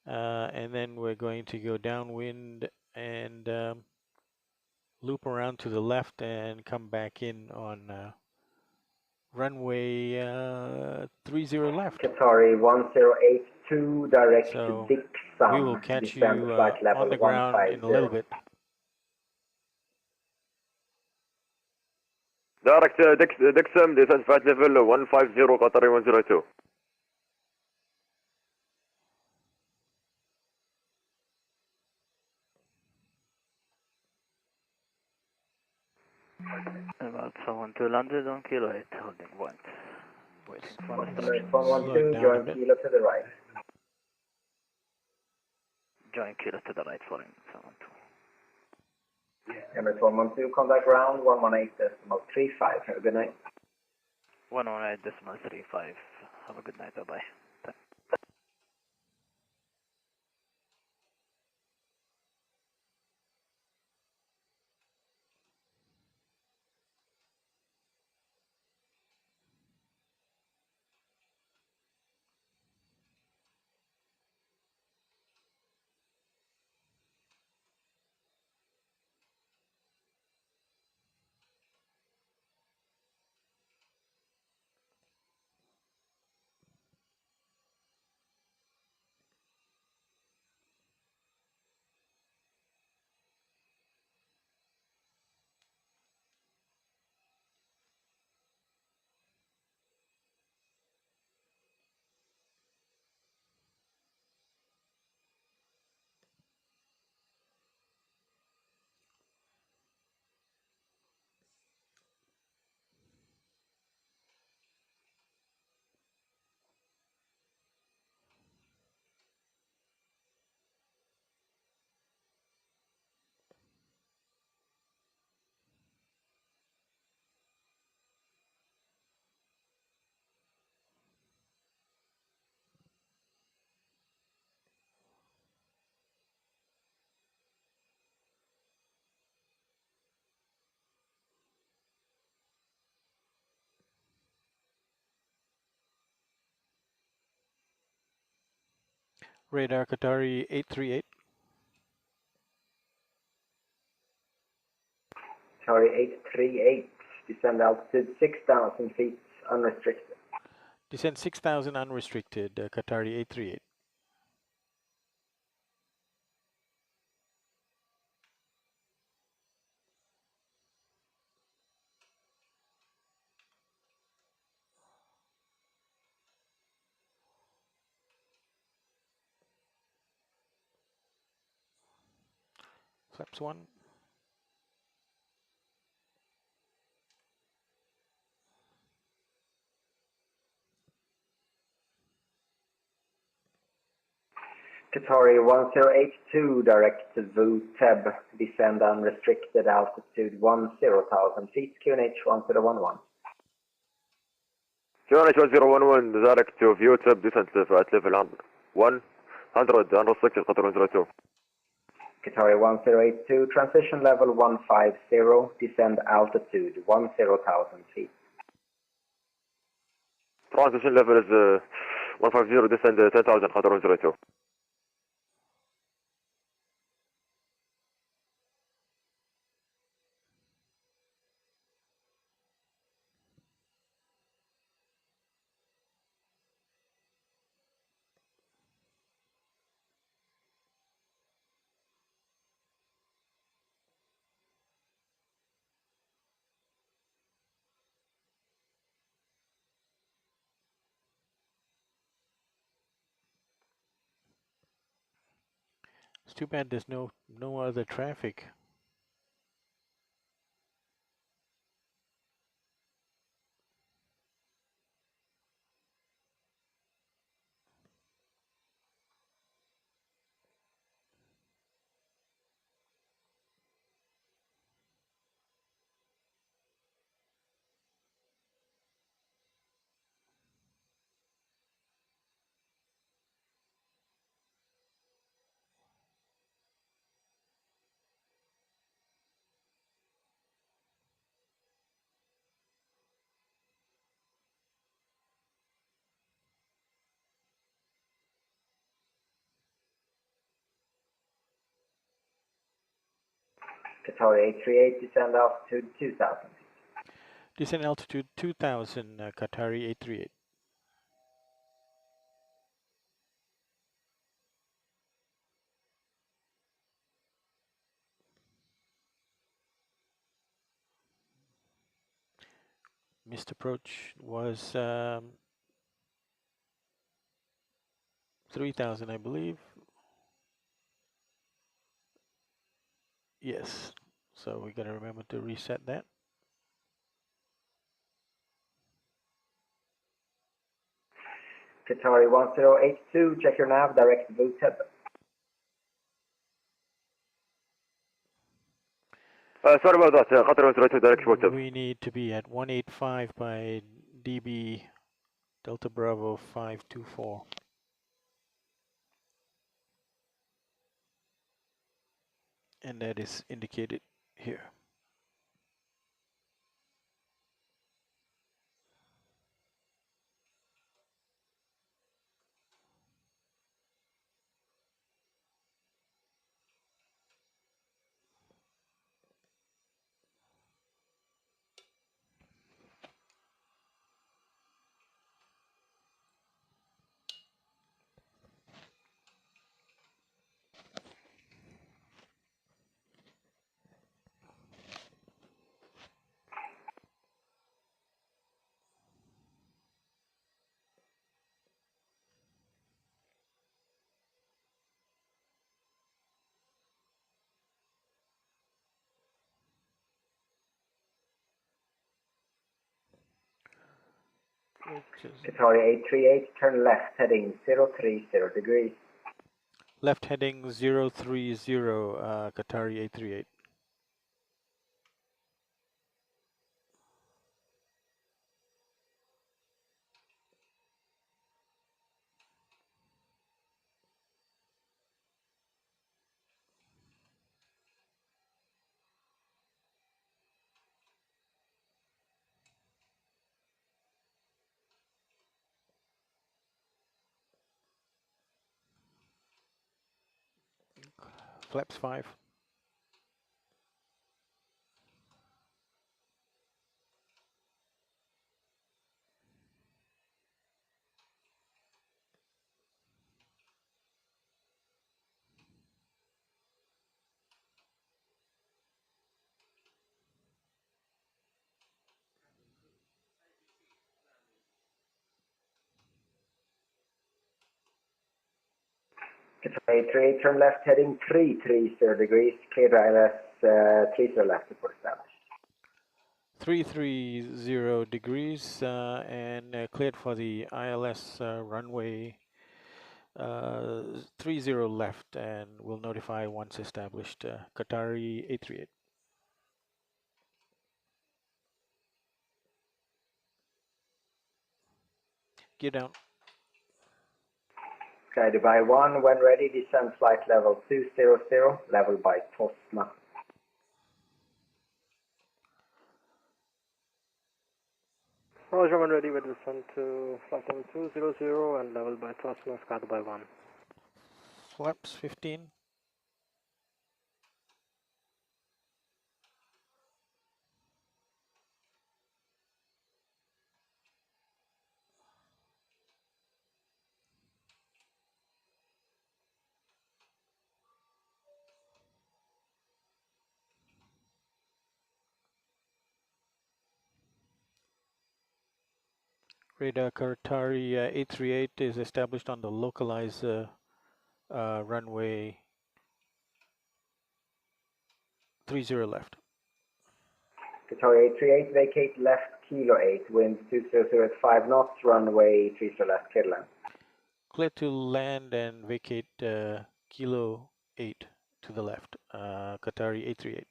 and then we're going to go downwind and loop around to the left and come back in on runway 30 left. Qatari 1082, direct So Dixon. we will catch Descend you flight level on the ground in a little bit. Direct Dixon, descent flight level 150, Qatari 102. About someone to landed on Kilo 8, holding point. Waiting for instructions. 112, join Kilo to the right. Join Kilo to the right, following someone 2. Emirates 112, contact ground 118.35. Have a good night. 118.35. Have a good night, bye-bye. Radar Qatari 838. Qatari 838, descend altitude 6,000 feet, unrestricted. Descend 6,000 unrestricted, Qatari 838. Flaps 1. Qatari 1082, direct to VTEB, descend unrestricted, altitude 10,000 feet, QNH 1011. QNH 1011, direct to VTEB, descent at level 100, unrestricted, Qatar 102. Qatari 1082, transition level 150, descend altitude 10,000 feet. Transition level is 150, descend 10,000, Qatar 102. It's too bad there's no other traffic. Qatari 838, descend altitude 2,000 feet. Descend altitude 2,000, Qatari 838. Missed approach was 3,000, I believe. Yes, so we gotta remember to reset that. Qatari 1082, check your nav, direct to VTEB. Sorry about that, Qatar 102, direct to VTEB. We need to be at 185 by DB Delta Bravo 524. And that is indicated here. Qatari 838, turn left, heading 030 degrees. Left heading 030, Qatari 838. flaps 5. Qatar 838, turn left heading 330 degrees, clear ILS 30 left report established. 330 degrees and cleared for the ILS runway 30 left, and we'll notify once established. Qatari 838. Gear down. Sky Dubai 1, when ready, descend flight level 200, level by Tosma. Roger, when ready, we descend to flight level 200 and level by Tosma, Sky Dubai 1. Flaps 15. Radar Qatari 838 is established on the localized runway 30 left. Qatar 838, vacate left kilo 8, wind 200 at 5 knots, runway 30 left, clear land. Clear to land and vacate kilo 8 to the left. Qatari 838.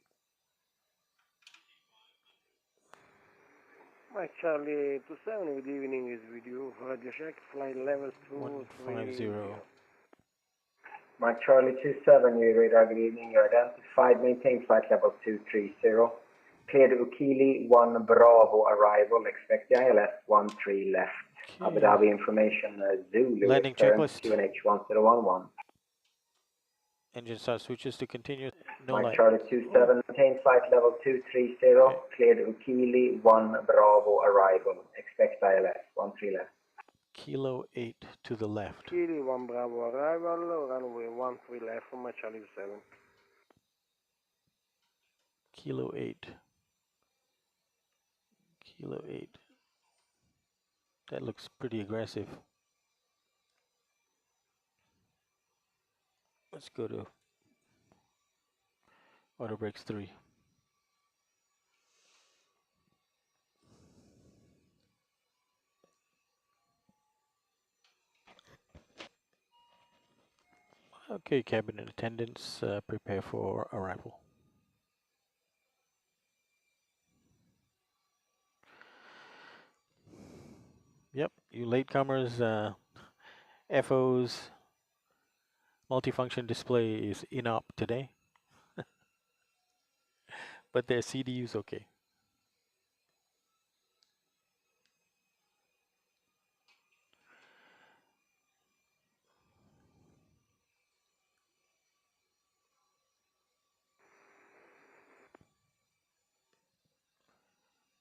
Mike Charlie 27, good evening, is with you. Radio check, flight levels 150. Mike Charlie 27, your radar, good evening, you're identified, maintain flight level 230. Cleared Ukili 1 Bravo arrival, expect the ILS 13 left. Abu Dhabi information Zulu, landing checklist. QNH 1011. Engine start switches to continue. No Mike light. Charlie 27, maintain flight level 230, cleared Ukili 1 Bravo arrival, expect ILS 13 left. Kilo 8 to the left. Kili 1 Bravo arrival, runway 13 left from Mike Charlie 7. Kilo 8. Kilo 8. That looks pretty aggressive. Let's go to auto brakes 3. Okay, cabin attendants, prepare for arrival. Yep, you latecomers, FO's multifunction display is INOP today, but their CDU's okay.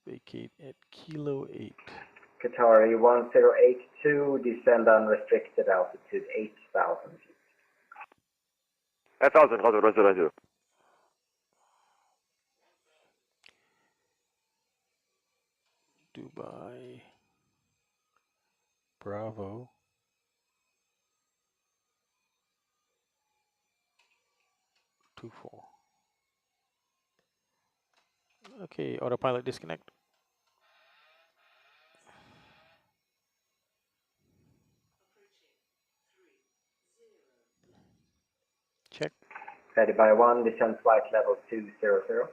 Vacate at kilo 8. Qatari 1082, descend unrestricted altitude 8,000 feet. 8,000, roger. Dubai, Bravo. Two four. Okay, autopilot disconnect. Check. Ready by 1, descend flight level 200.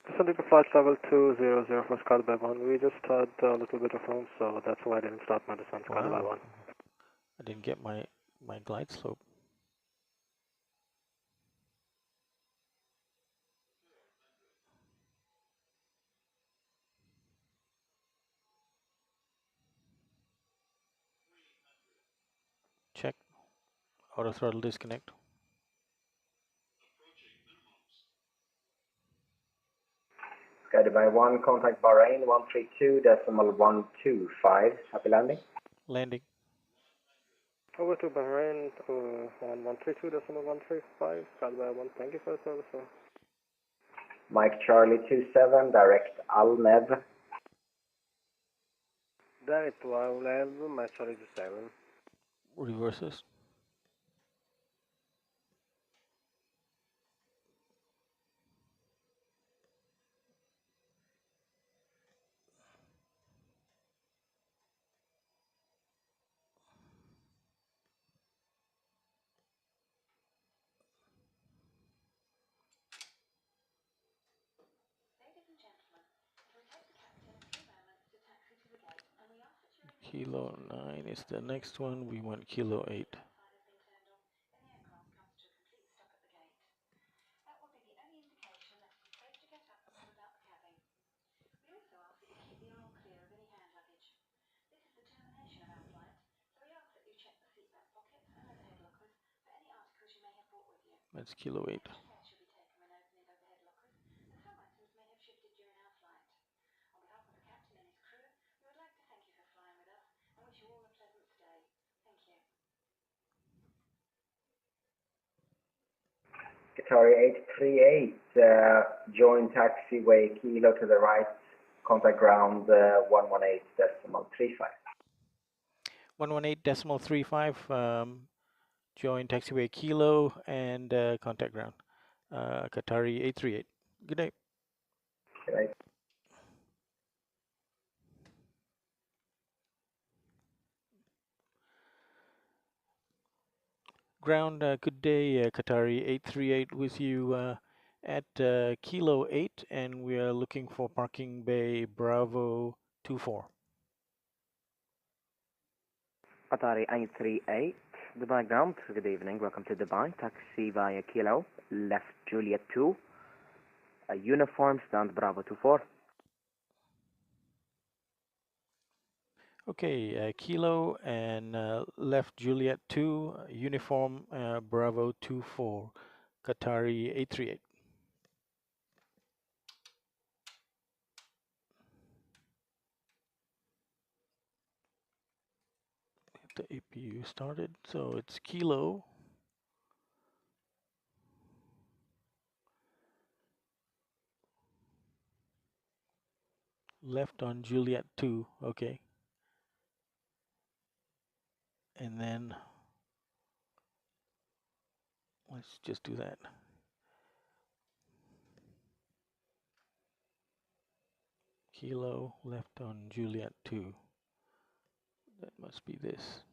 Descending to flight level 200 for Sky Dubai 1. We just had a little bit of room, so that's why I didn't start my descent, Sky Dubai 1. I didn't get my glide slope. Auto throttle disconnect. Sky Dubai 1, contact Bahrain 132.125. Happy landing. Landing. Over to Bahrain on 132.135. Sky Dubai 1, thank you for the service, sir. Mike Charlie 27, direct Al Nev. Direct to our level, Mike Charlie 27. Reverses. Kilo 9 is the next one. We want Kilo 8. That's Kilo 8. Qatari 838, join taxiway Kilo to the right, contact ground 118.35. 118.35, join taxiway Kilo and contact ground. Qatari 838. Good day. Good day. Ground, good day, Qatari 838 with you at Kilo 8, and we are looking for parking bay Bravo 24. Qatari 838, Dubai ground, good evening, welcome to Dubai, taxi via Kilo, left Juliet 2, uniform stand Bravo 24. Okay, Kilo and left Juliet 2, uniform Bravo 24, Qatari 838. The APU started, so it's Kilo. Left on Juliet 2, okay. And then let's just do that. Kilo left on Juliet 2. That must be this.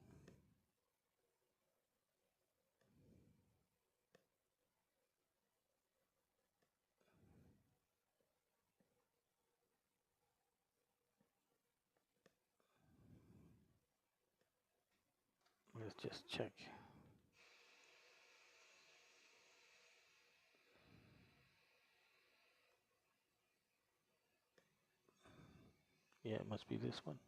Let's just check. Yeah, it must be this one.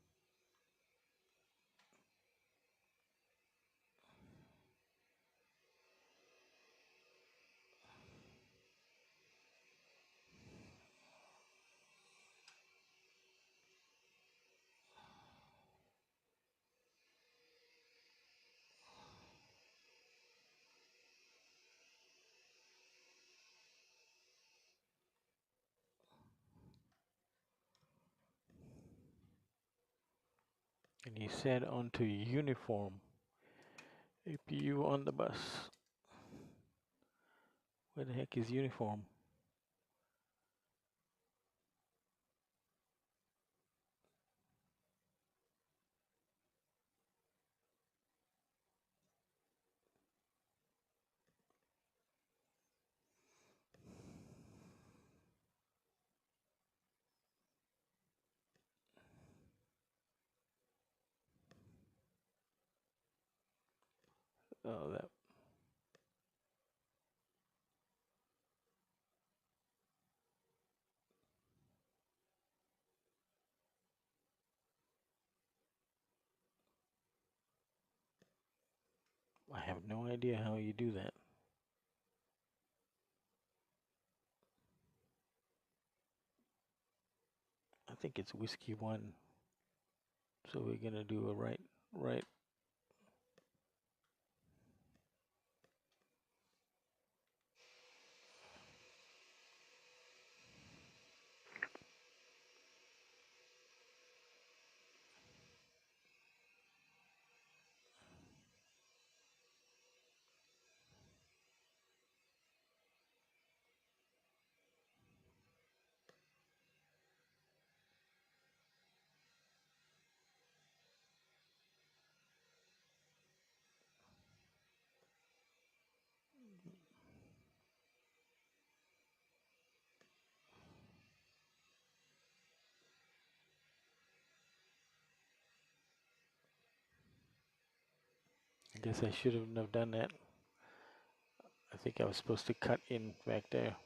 And he said onto uniform. APU on the bus. Where the heck is uniform? Oh, that. I have have no idea how you do that. I think it's whiskey 1. So we're gonna do a right. I guess I shouldn't have done that. I think I was supposed to cut in back there.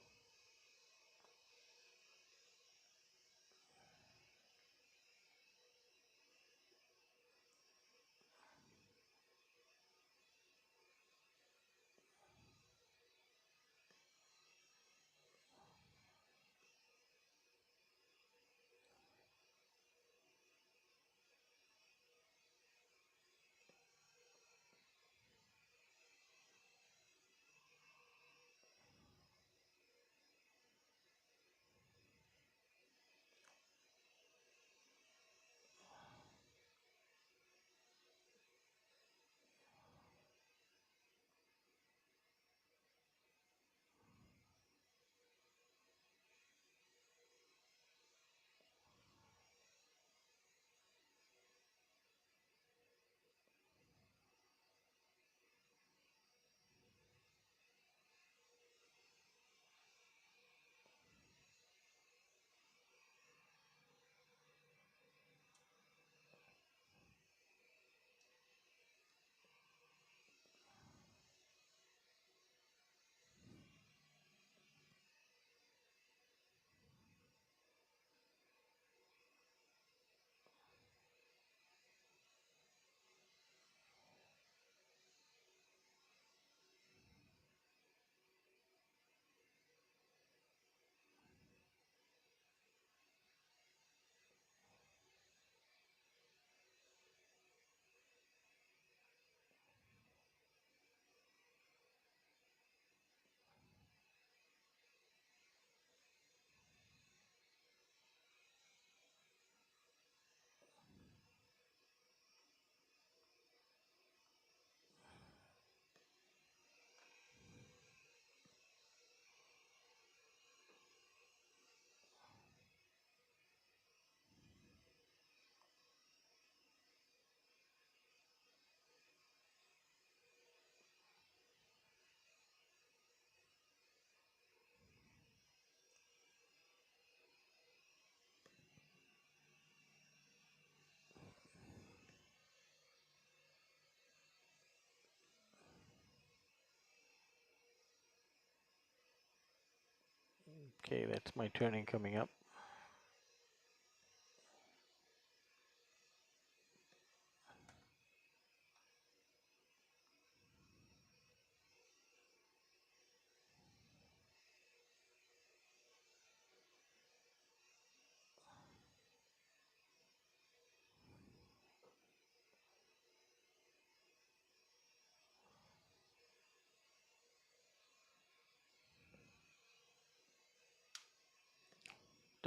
Okay, that's my turning coming up.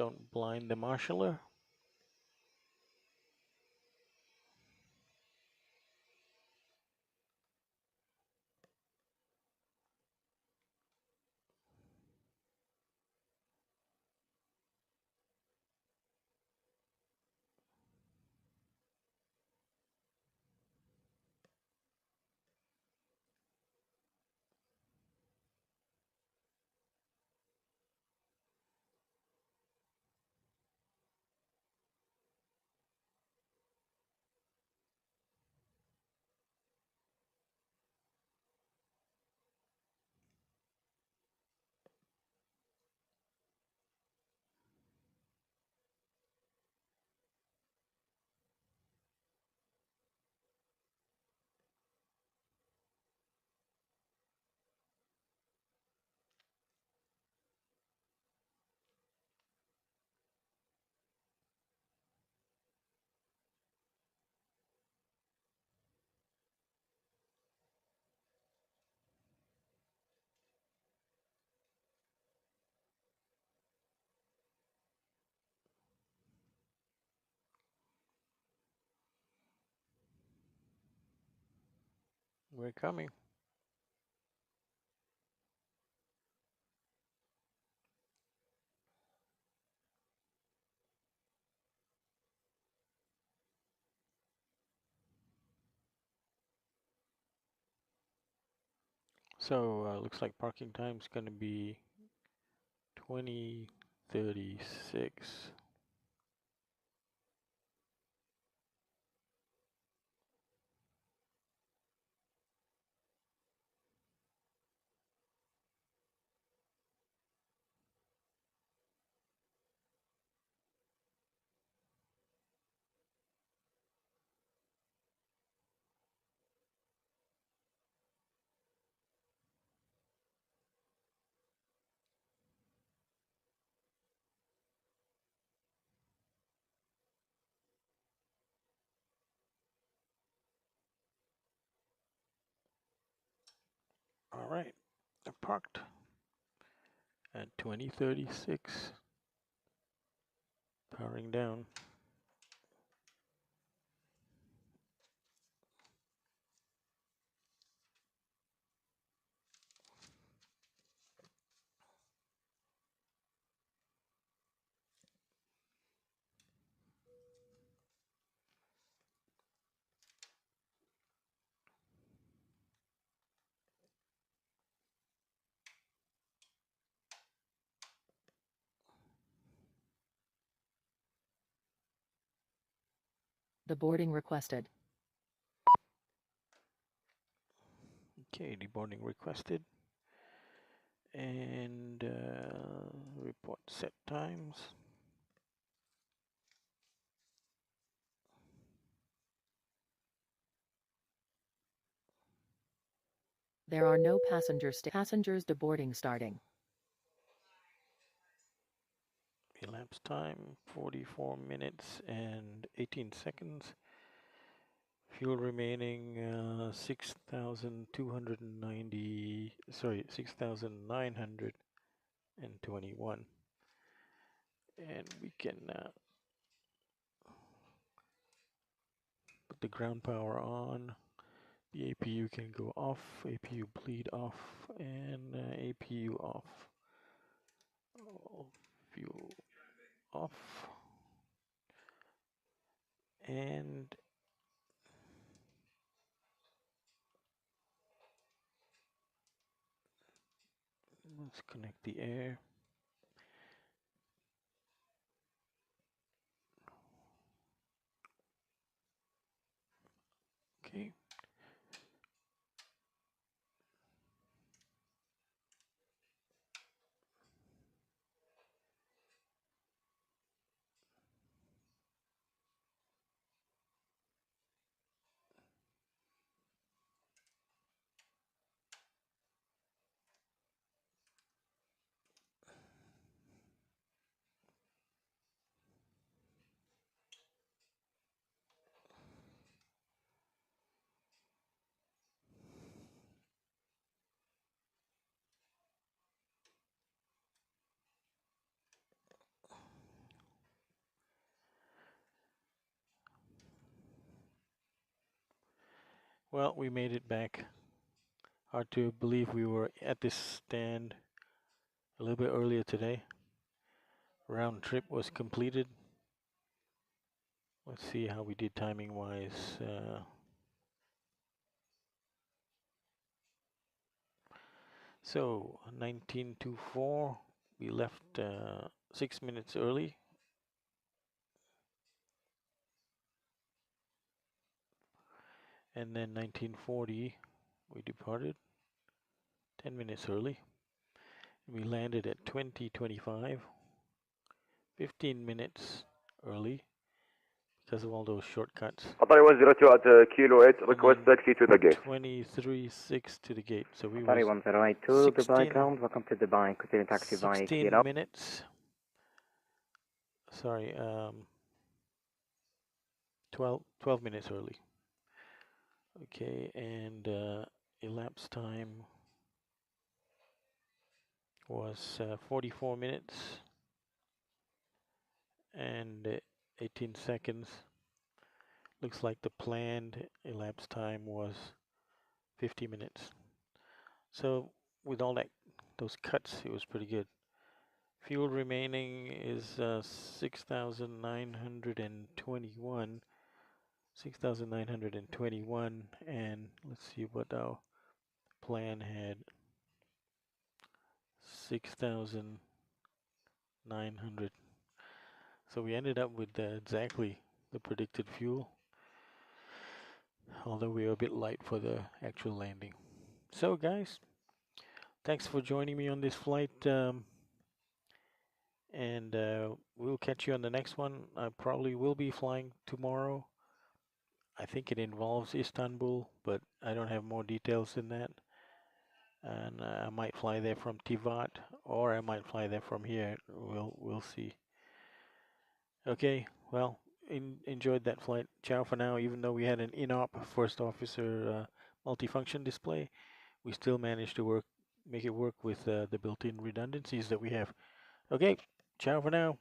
Don't blind the marshaller. We're coming. So looks like parking time is going to be 2036. All right, I parked at 2036. Powering down. Deboarding requested. Okay, deboarding requested. And report set times. There are no passengers deboarding starting. Elapsed time 44 minutes and 18 seconds. Fuel remaining 6,290. Sorry, 6,921. And we can put the ground power on. The APU can go off. APU bleed off and APU off. Fuel off. And let's connect the air. Okay. Well, we made it back. Hard to believe we were at this stand a little bit earlier today. Round trip was completed. Let's see how we did timing wise. So 1924, we left 6 minutes early. And then 1940, we departed 10 minutes early. We landed at 2025, 15 minutes early because of all those shortcuts. Qatar 102 at Kilo 8, request taxi to the gate. 23.6 to the gate. So we Qatar was 1082, Dubai ground, welcome to Dubai, continuing taxi via 16 Kilo. minutes. Sorry, 12 minutes early. Okay, and elapsed time was 44 minutes and 18 seconds. Looks like the planned elapsed time was 50 minutes. So with all those cuts, it was pretty good. Fuel remaining is 6,921. 6,921, and let's see what our plan had. 6,900. So we ended up with exactly the predicted fuel, although we were a bit light for the actual landing. So guys, thanks for joining me on this flight, and we'll catch you on the next one. I probably will be flying tomorrow. I think it involves Istanbul, but I don't have more details than that. And I might fly there from Tivat, or I might fly there from here. We'll see. Okay, well, enjoyed that flight. Ciao for now. Even though we had an INOP first officer multifunction display, we still managed to make it work with the built-in redundancies that we have. Okay, ciao for now.